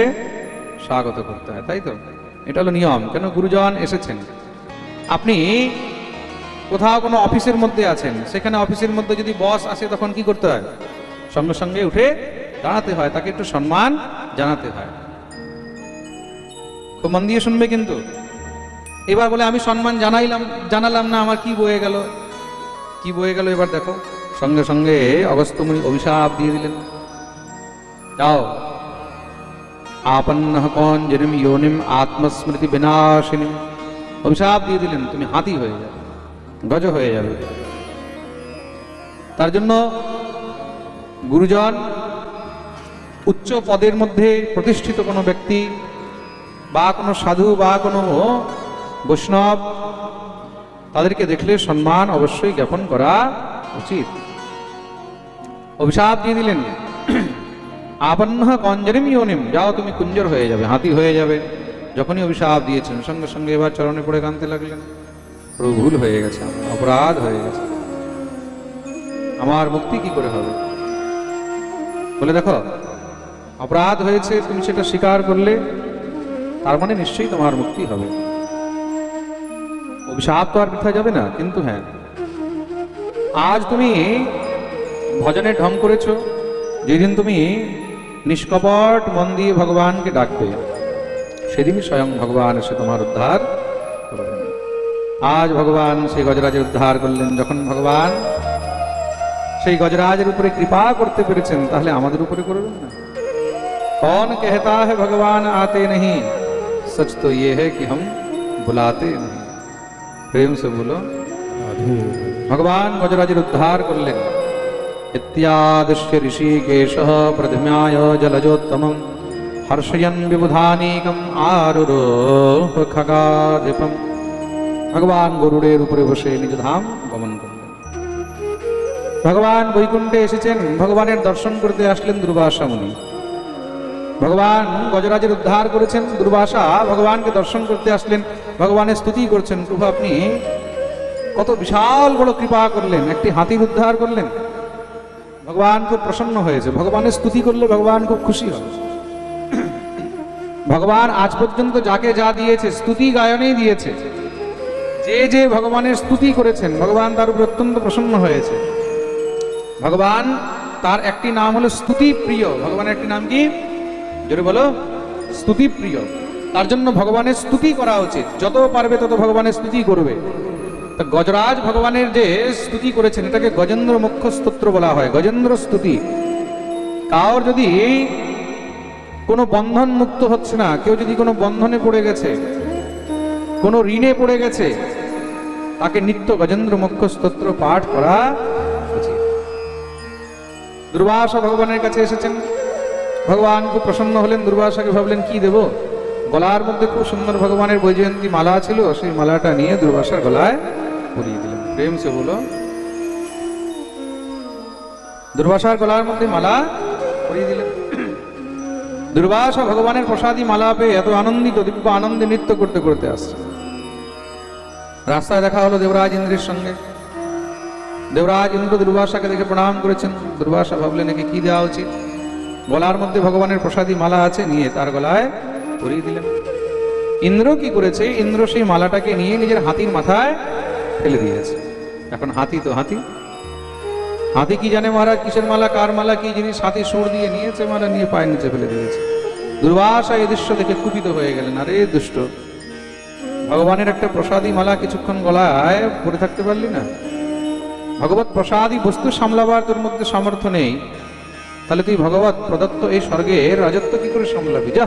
Speaker 1: স্বাগত করতে হয়, তাই তো? এটা হলো নিয়ম। কেন? গুরুজন এসেছেন। আপনি কোথাও কোনো অফিসের মধ্যে আছেন, সেখানে অফিসের মধ্যে যদি বস আসে তখন কি করতে হয়? সঙ্গে সঙ্গে উঠে দাঁড়াতে হয়, তাকে একটু সম্মান জানাতে হয়। খুব মন দিয়ে শুনবে কিন্তু। এবার বলে আমি সম্মান জানালাম না, আমার কি বয়ে গেল? কি বয়ে গেল এবার দেখো। সঙ্গে সঙ্গে অগস্ত্য মুনি অভিশাপ দিয়ে দিলেন, যাও আপন্ন কঞ্জরিম যোনিম আত্মস্মৃতি বিনাশিনী। অভিশাপ দিয়ে দিলেন, তুমি হাতি হয়ে যাবে, গজ হয়ে যাবে। তার জন্য গুরুজন, উচ্চ পদের মধ্যে প্রতিষ্ঠিত কোনো ব্যক্তি বা কোনো সাধু বা কোনো বৈষ্ণব, তাদেরকে দেখলে সম্মান অবশ্যই জ্ঞাপন করা উচিত। অভিশাপ দিয়ে দিলেন, আপন্ন কঞ্জরিম যোনিম, যাও তুমি কুঞ্জর হয়ে যাবে, হাতি হয়ে যাবে। যখনই অভিশাপ দিয়েছেন সঙ্গে সঙ্গে এবার চরণে পড়ে কাঁদতে লাগলেন, প্রভু ভুল হয়ে গেছে, আমার অপরাধ হয়ে গেছে, আমার মুক্তি কি করে হবে? বলে দেখো, অপরাধ হয়েছে, তুমি সেটা স্বীকার করলে তার মানে নিশ্চয়ই তোমার মুক্তি হবে। অভিশাপ তো আর বৃথা যাবে না। কিন্তু হ্যাঁ, আজ তুমি ভজনে ঢং করেছো, যেদিন তুমি নিষ্কপট মন দিয়ে ভগবানকে ডাকবে, সেদিনই স্বয়ং ভগবান এসে তোমার উদ্ধার করবেন। আজ ভগবান সেই গজরাজের উদ্ধার করলেন। যখন ভগবান সেই গজরাজের উপরে কৃপা করতে পেরেছেন, তাহলে আমাদের উপরে করবেন না? कौन कहता है भगवान आते नहीं, सच तो ये है कि हम बुलाते नहीं। प्रेम से बोलो, भगवान गजराजेर उद्धार करलेन। इत्यादिश्य ऋषिकेशः प्रथम्याय जलजोत्तमं हर्षयन् विबुधानीकम् आरुरोह खगाधिपम्। भगवान गरुड़ेर উপরে বসে নিজ ধাম গমন করলেন। ভগবান বৈকুণ্ঠে এসেছেন, ভগবানের দর্শন করতে আসলেন দুর্বাসা মুনি। ভগবান গজরাজের উদ্ধার করেছেন, দুর্বাসা ভগবানকে দর্শন করতে আসলেন, ভগবানের স্তুতি করছেন, প্রভু আপনি কত বিশাল বড় কৃপা করলেন, একটি হাতির উদ্ধার করলেন। ভগবান খুব প্রসন্ন হয়েছে। ভগবানের স্তুতি করলে ভগবান খুব খুশি হয়। ভগবান আজ পর্যন্ত যাকে যা দিয়েছে স্তুতি গায়নেই দিয়েছে। যে যে ভগবানের স্তুতি করেছেন, ভগবান তার উপর অত্যন্ত প্রসন্ন হয়েছে। ভগবান, তার একটি নাম হলো স্তুতি প্রিয়। ভগবানের একটি নাম কি? জোরে বলো, স্তুতি প্রিয়। তার জন্য ভগবানের স্তুতি করা উচিত, যত পারবে তত ভগবানের স্তুতি করবে। তা গজরাজ ভগবানের যে স্তুতি করেছেন, এটাকে গজেন্দ্র মুখ্য স্তোত্র বলা হয়, গজেন্দ্র স্তুতি। কার যদি কোনো বন্ধন মুক্ত হচ্ছে না, কেউ যদি কোনো বন্ধনে পড়ে গেছে, কোনো ঋণে পড়ে গেছে, তাকে নিত্য গজেন্দ্র মুখ্য স্তোত্র পাঠ করা উচিত। দুর্বাসা ভগবানের কাছে এসেছেন, ভগবান খুব প্রসন্ন হলেন। দুর্বাসাকে ভাবলেন কি দেব, গলার মধ্যে খুব সুন্দর ভগবানের বৈজয়ন্তী মালা ছিল, সেই মালাটা নিয়ে দুর্বাসার গলায় পরিয়ে দিলেন। প্রেম সে বলো, দুর্বাসার গলার মধ্যে মালা পরিয়ে দিলেন। দুর্বাসা ভগবানের প্রসাদী মালা পেয়ে এত আনন্দিত, দিব্য আনন্দে নৃত্য করতে করতে আসছে। রাস্তায় দেখা হলো দেবরাজ ইন্দ্রের সঙ্গে। দেবরাজ ইন্দ্র দুর্বাসাকে দেখে প্রণাম করেছেন। দুর্বাসা ভাবলেন একে কি দেওয়া উচিত। গলার মধ্যে ভগবানের প্রসাদী মালা আছে, নিয়ে তার গলায় পরিয়ে দিলেন। ইন্দ্র কি করেছে, ইন্দ্র সেই মালাটাকে নিয়ে নিজের হাতির মাথায় ফেলে দিয়েছে। এখন হাতি তো হাতি, হাতি কি জানে মহারাজ কিসের মালা, কার মালা, কি জিনিস, হাতি সুর দিয়ে নিয়েছে মালা, নিয়ে পায়ের নিচে ফেলে দিয়েছে। দুর্বাসা এই দৃশ্য দেখে কুপিত হয়ে গেলেন। আরে দুষ্ট, ভগবানের একটা প্রসাদী মালা কিছুক্ষণ গলায় পরে থাকতে পারলি না? ভগবত প্রসাদী বস্তু সামলাবার তোর মধ্যে সামর্থ্য নেই, তাহলে তুই ভগবত প্রদত্ত এই স্বর্গের রাজত্ব কি করে সামলাবি? যা,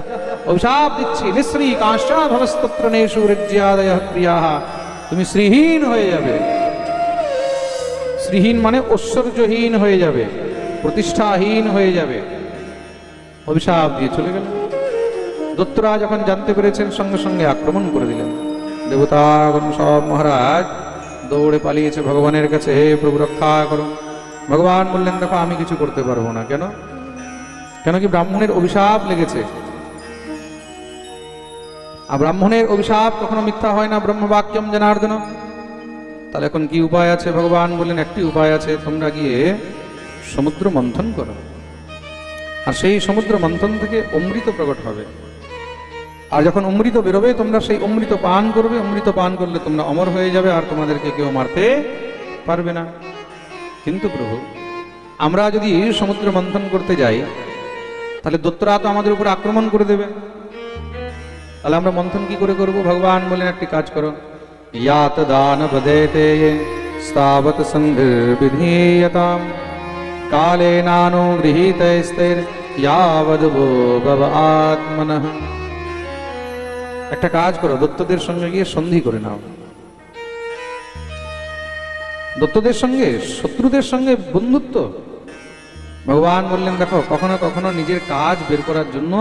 Speaker 1: অভিশাপ দিচ্ছি, নিঃশ্রী কাশ্চাধস্তত্র নেষু ঋজ্যাদয়ঃ প্রিয়াঃ, তুমি শ্রীহীন হয়ে যাবে। শ্রীহীন মানে ঐশ্বর্যহীন হয়ে যাবে, প্রতিষ্ঠাহীন হয়ে যাবে। অভিশাপ দিয়ে চলে গেল। দত্তরা যখন জানতে পেরেছেন সঙ্গে সঙ্গে আক্রমণ করে দিলেন। দেবতাগণ সব মহারাজ দৌড়ে পালিয়েছে ভগবানের কাছে, হে প্রভু রক্ষা করুন। ভগবান বললেন দেখো আমি কিছু করতে পারবো না। কেন? কেন কি ব্রাহ্মণের অভিশাপ লেগেছে। আর ব্রাহ্মণের অভিশাপ কখনো মিথ্যা হয় না, ব্রহ্মবাক্যম জনার্দন। তাহলে এখন কি উপায় আছে? ভগবান বললেন একটি উপায় আছে, তোমরা গিয়ে সমুদ্র মন্থন করো, আর সেই সমুদ্র মন্থন থেকে অমৃত প্রকট হবে। আর যখন অমৃত বেরোবে তোমরা সেই অমৃত পান করবে। অমৃত পান করলে তোমরা অমর হয়ে যাবে, আর তোমাদেরকে কেউ মারতে পারবে না। কিন্তু প্রভু, আমরা যদি সমুদ্র মন্থন করতে যাই তাহলে দত্তরা তো আমাদের উপর আক্রমণ করে দেবে। তাহলে আমরা মন্থন কি করে করব? ভগবান বলেন একটি কাজ করো, ইয়াত দান বদেতে স্তাবত সংবিধীয়তাম কালে নানো গৃহীতস্তের ইয়াবদ ভো ভব আত্মনঃ। একটা কাজ করো, দত্তদের সঙ্গে গিয়ে সন্ধি করে নাও। দত্তদের সঙ্গে শত্রুদের সঙ্গে বন্ধুত্ব। ভগবান বললেন দেখো কখনো কখনো নিজের কাজ বের করার জন্য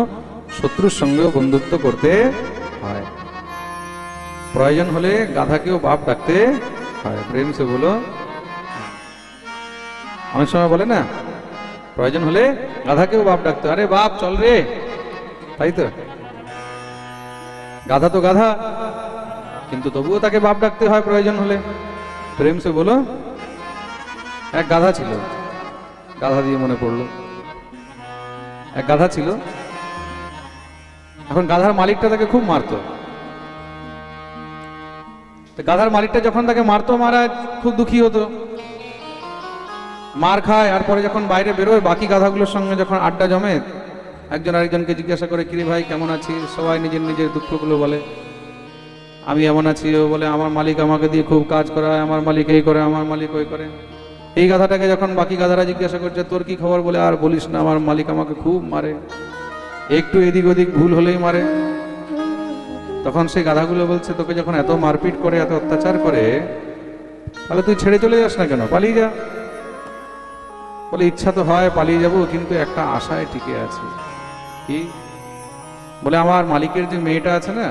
Speaker 1: শত্রুর সঙ্গেও বন্ধুত্ব করতে হয়। প্রয়োজন হলে গাধাকেও বাপ ডাকতে হয়। প্রেম সে বলো। অনেক সময় বলে না, প্রয়োজন হলে গাধাকেও বাপ ডাকতে, আরে বাপ চল রে, তাই তো। গাধা তো গাধা, কিন্তু তবুও তাকে বাপ ডাকতে হয় প্রয়োজন হলে। প্রেম সে বলো। এক গাধা ছিল, গাধা দিয়ে মনে পড়লো, এক গাধা ছিল। এখন গাধার মালিকটা তাকে খুব মারতো। গাধার মালিকটা যখন তাকে মারতো, মহারাজ খুব দুঃখী হতো, মার খায়। আর পরে যখন বাইরে বেরোয়, বাকি গাধাগুলোর সঙ্গে যখন আড্ডা জমে, একজন আরেকজনকে জিজ্ঞাসা করে, কিরে ভাই কেমন আছিস? সবাই নিজের নিজের দুঃখগুলো বলে। আমি এমন আছি, ও বলে আমার মালিক আমাকে দিয়ে খুব কাজ করায়, আমার মালিক এই করে, আমার মালিক ওই করে। এই গাধাটাকে যখন বাকি গাধারা জিজ্ঞাসা করছে, তোর কি খবর? বলে আর বলিস না, আমার মালিক আমাকে খুব মারে, একটু এদিক ওদিক ভুল হলেই মারে। তখন সেই গাধাগুলো বলছে, তোকে যখন এত মারপিট করে, এত অত্যাচার করে, তাহলে তুই ছেড়ে চলে যাস না কেন, পালিয়ে যা। বলে ইচ্ছা তো হয় পালিয়ে যাব, কিন্তু একটা আশায় টিকে আছি। কি? বলে আমার মালিকের যে মেয়েটা আছে না,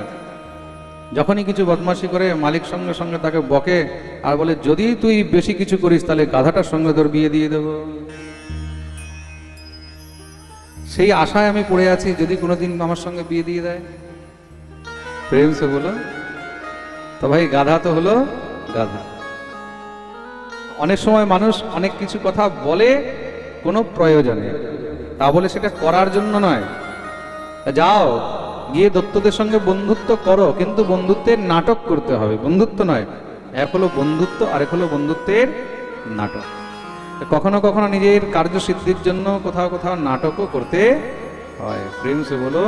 Speaker 1: যখনই কিছু বদমাশি করে মালিক সঙ্গে সঙ্গে তাকে বকে আর বলে, যদি তুই বেশি কিছু করিস তাহলে গাধাটার সঙ্গে তোর বিয়ে দিয়ে দেব। সেই আশায় আমি পড়ে আছি, যদি কোনোদিন আমার সঙ্গে বিয়ে দিয়ে দেয়। প্রেম সে বলো। তো ভাই গাধা তো হলো গাধা। অনেক সময় মানুষ অনেক কিছু কথা বলে কোনো প্রয়োজনে, তা বলে সেটা করার জন্য নয়। যাও গিয়ে দত্তদের সঙ্গে বন্ধুত্ব করো, কিন্তু বন্ধুত্বের নাটক করতে হবে, বন্ধুত্ব নয়। এক হলো বন্ধুত্ব, আরেক হলো বন্ধুত্বের নাটক। কখনো কখনো নিজের কার্যসিদ্ধির জন্য কোথাও কোথাও নাটকও করতে হয়। প্রেম সে বলো।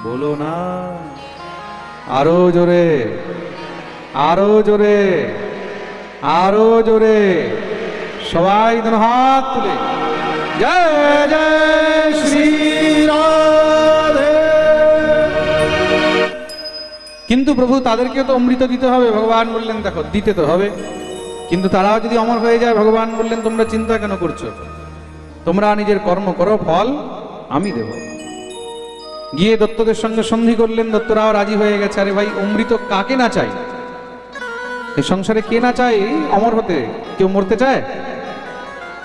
Speaker 1: বলো না, আরো জোরে, আরো জোরে, আরো জোরে, সবাই যেন হাত তুলে জয় জয় শ্রী রাধে। কিন্তু প্রভু তাদেরকে তো অমৃত দিতে হবে। ভগবান বললেন দেখো দিতে তো হবে, কিন্তু তারাও যদি অমর হয়ে যায়, ভগবান বললেন তোমরা চিন্তা কেন করছো, তোমরা নিজের কর্ম করো, ফল আমি দেব। গিয়ে দত্তদের সঙ্গে সন্ধি করলেন, দত্তরাও রাজি হয়ে গেছে। আরে ভাই অমৃত কাকে না চাই? এই সংসারে কে না চায় অমর হতে? কেউ মরতে চায়?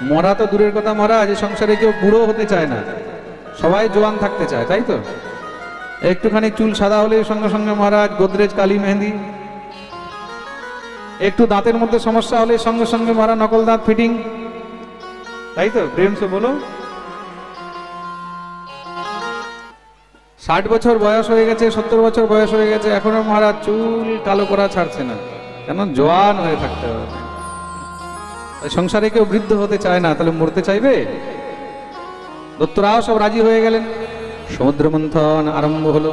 Speaker 1: মরা তো দূরের কথা, মরা যে সংসারে কেউ বুড়ো হতে চায় না, সবাই জোয়ান থাকতে চায়, তাই তো? একটুখানি চুল সাদা হলে সঙ্গে সঙ্গে মহারাজ গোদরেজ কালি মেহেন্দি, একটু দাঁতের মধ্যে সমস্যা হলে সঙ্গে সঙ্গে মহারাজ নকল দাঁত ফিটিং, তাই তো? প্রেম সে বলো। 60 বছর বয়স হয়ে গেছে, 70 বছর বয়স হয়ে গেছে, এখনো মহারাজ চুল কালো করা ছাড়ছে না, কেন? জোয়ান হয়ে থাকতে হবে। সংসারে কেউ বৃদ্ধ হতে চায় না, তাহলে মরতে চাইবে? দত্তরাও সব রাজি হয়ে গেলেন। সমুদ্র মন্থন আরম্ভ হলো।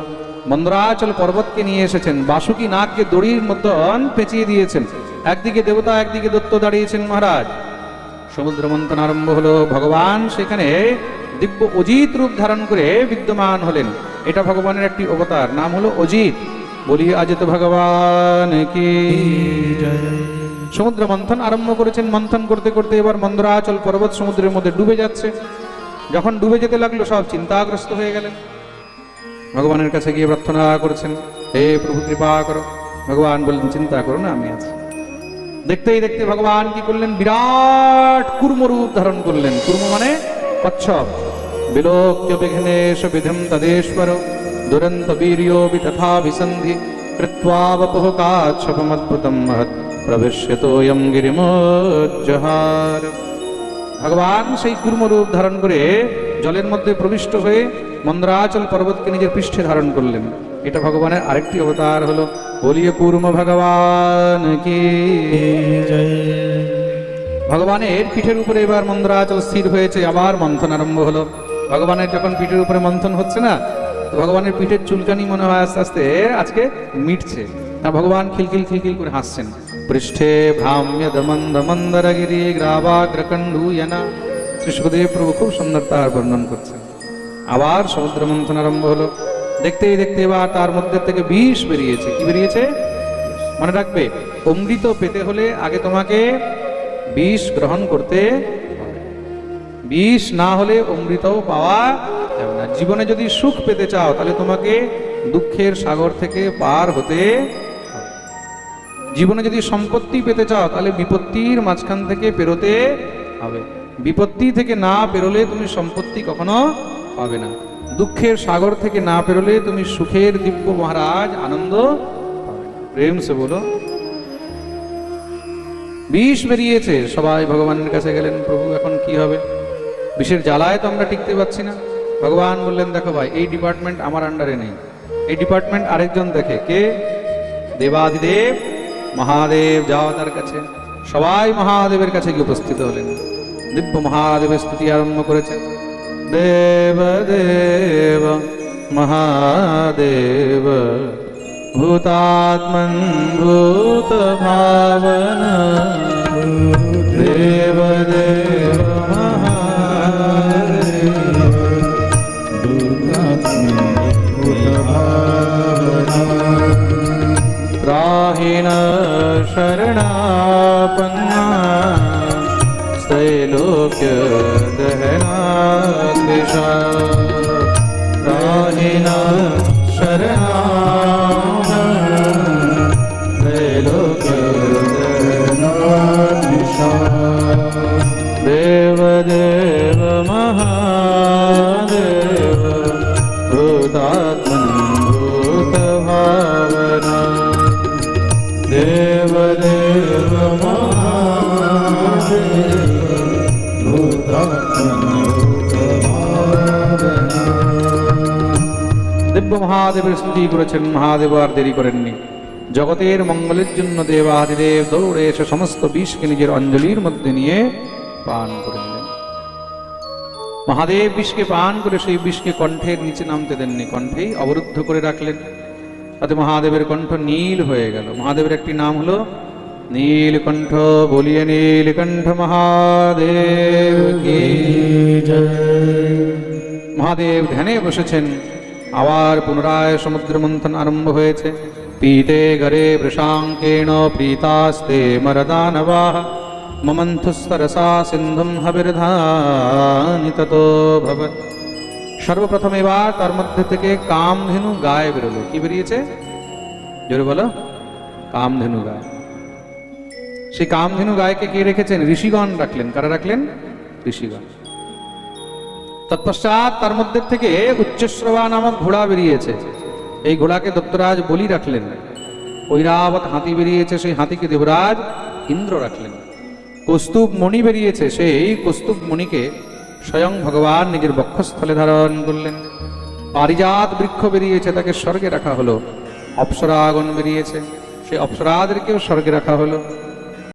Speaker 1: মন্দরাচল পর্বতকে নিয়ে এসেছেন, বাসুকি নাগকে দড়ির মতন পেঁচিয়ে দিয়েছেন, একদিকে দেবতা একদিকে দত্ত দাঁড়িয়েছেন মহারাজ। সমুদ্র মন্থন আরম্ভ হলো। ভগবান সেখানে দিব্য অজিত রূপ ধারণ করে বিদ্যমান হলেন। এটা ভগবানের একটি অবতার, নাম হলো অজিত। বলি অজিত ভগবান কি। সমুদ্র মন্থন আরম্ভ করেছেন। মন্থন করতে করতে এবার মন্দরাচল পর্বত সমুদ্রের মধ্যে ডুবে যাচ্ছে। যখন ডুবে যেতে লাগলো সব চিন্তাগ্রস্ত হয়ে গেলেন। ভগবানের কাছে গিয়ে প্রার্থনা করেছেন, হে প্রভু কৃপা করো। ভগবান বললেন, চিন্তা করো না, আমি আছি। দেখতেই দেখতে ভগবান কি করলেন, বিরাট কুর্ম রূপ ধারণ করলেন। কুর্ম মানে কচ্ছপ। বিলোক্য বিঘ্নেশ বিধিম তদেশ্বর দুরন্ত বীর্যোপি তথা বিসন্ধি কৃত্বা বপুঃ কাচ্ছপমদ্ভুতম মহৎ প্রবিশ্যতোয়ম গিরিমোজ্জহার। ভগবান সেই কুর্ম রূপ ধারণ করে জলের মধ্যে প্রবিষ্ট হয়ে মন্দরাচল পর্বতকে নিজের পৃষ্ঠে ধারণ করলেন। এটা ভগবানের আরেকটি অবতার হলো। বলিয়ে কুর্ম ভগবান কি। ভগবানের পিঠের উপরে এবার মন্দরাচল স্থির হয়েছে। আবার মন্থন আরম্ভ হলো। ভগবানের যখন পিঠের উপরে মন্থন হচ্ছে না, তো ভগবানের পিঠের চুলকানি মনে হয় আস্তে আস্তে আজকে মিটছে। না, ভগবান খিলখিল খিলখিল করে হাসছেন। পৃষ্ঠে ভ্রাম্য দমন্দ মন্দরগিরি গ্রাবাগ্রকণ্ডুয়না। শ্রী সুখদেব প্রভু খুব সুন্দর তার বর্ণন করছেন। আবার সমুদ্র মন্থন আরম্ভ হলো। দেখতেই দেখতে এবার তার মধ্যে থেকে বিষ বেরিয়েছে। কি বেরিয়েছে? মনে রাখবে, অমৃত পেতে হলে আগে তোমাকে বিষ গ্রহণ করতে হবে। বিষ না হলে অমৃতও পাওয়া যাবে না। জীবনে যদি সুখ পেতে চাও তাহলে তোমাকে দুঃখের সাগর থেকে পার হতে হবে। জীবনে যদি সম্পত্তি পেতে চাও তাহলে বিপত্তির মাঝখান থেকে পেরোতে হবে। বিপত্তি থেকে না পেরোলে তুমি সম্পত্তি কখনো পাবে না। দুঃখের সাগর থেকে না পেরোলে তুমি সুখের দিব্য মহারাজ আনন্দ পাবে না। প্রেম সে বলো। বিষ বেরিয়েছে, সবাই ভগবানের কাছে গেলেন, প্রভু এখন কি হবে? বিষের জ্বালায় তো আমরা টিকতে পারছি না। ভগবান বললেন, দেখো ভাই, এই ডিপার্টমেন্ট আমার আন্ডারে নেই, এই ডিপার্টমেন্ট আরেকজন দেখে। কে? দেবাদিদেব মহাদেব। যাও তার কাছে। সবাই মহাদেবের কাছে গিয়ে উপস্থিত হলেন। দিব্য মহাদেবের স্তুতি আরম্ভ করেছেন। দেব দেব মহাদেব ভূতাত্মন ভূত ভাবনা দেব দেব মহাদেব त्राहिण शरणापन्ना त्रैलोक्य दहनादिशा त्राहिण शरणापन्ना त्रैलोक्य दहनादिशा देव देव महादेव भूतात्मन भूत भावना देव देव महादेव भूतात्मन भूत भावना। দিব্য মহাদেবের স্তুতি করেছেন। মহাদেব আর দেরি করেননি। জগতের মঙ্গলের জন্য দেবাদিদেব দৌড়ে এসে সমস্ত বিষকে নিজের অঞ্জলির মধ্যে নিয়ে পান করে নিলেন। মহাদেব বিষকে পান করে সেই বিষকে কণ্ঠের নিচে নামতে দেননি, কণ্ঠেই অবরুদ্ধ করে রাখলেন। তাতে মহাদেবের কণ্ঠ নীল হয়ে গেল। মহাদেবের একটি নাম হলো নীলকণ্ঠ। বলিয়ে নীলকণ্ঠ মহাদেব কি জয়। মহাদেব ধ্যানে বসেছেন। আবার পুনরায় সমুদ্র মন্থন আরম্ভ হয়েছে। পীতে গরে বৃষাঙ্কেণ প্রীতাস্তে মরদানবাহ মমন্থুস্তরসা সিন্ধুম হবির্ধানি ততো ভবৎ। সর্বপ্রথম এবার তার মধ্যে থেকে কামধেনু গায়ে বেরোলো। কি বেরিয়েছে? জোরে বলো। কামধেনু গায়ে। সেই কামধেনু গায়কে কে রেখেছেন? ঋষিগণ রাখলেন। কারা রাখলেন? ঋষিগণ। তৎপশ্চাৎ তার মধ্যে থেকে উচ্চশ্রবা নামক ঘোড়া বেরিয়েছে। এই ঘোড়াকে দত্তরাজ বলি রাখলেন। ঐরাবত হাতি বেরিয়েছে, সেই হাতিকে দেবরাজ ইন্দ্র রাখলেন। কৌস্তুভ মণি বেরিয়েছে, সেই কৌস্তুভ মণিকে স্বয়ং ভগবান নিজের বক্ষস্থলে ধারণ করলেন। পারিজাত বৃক্ষ বেরিয়েছে, তাকে স্বর্গে রাখা হলো। অপ্সরাগণ বেরিয়েছে, সেই অপ্সরাদেরকেও স্বর্গে রাখা হলো।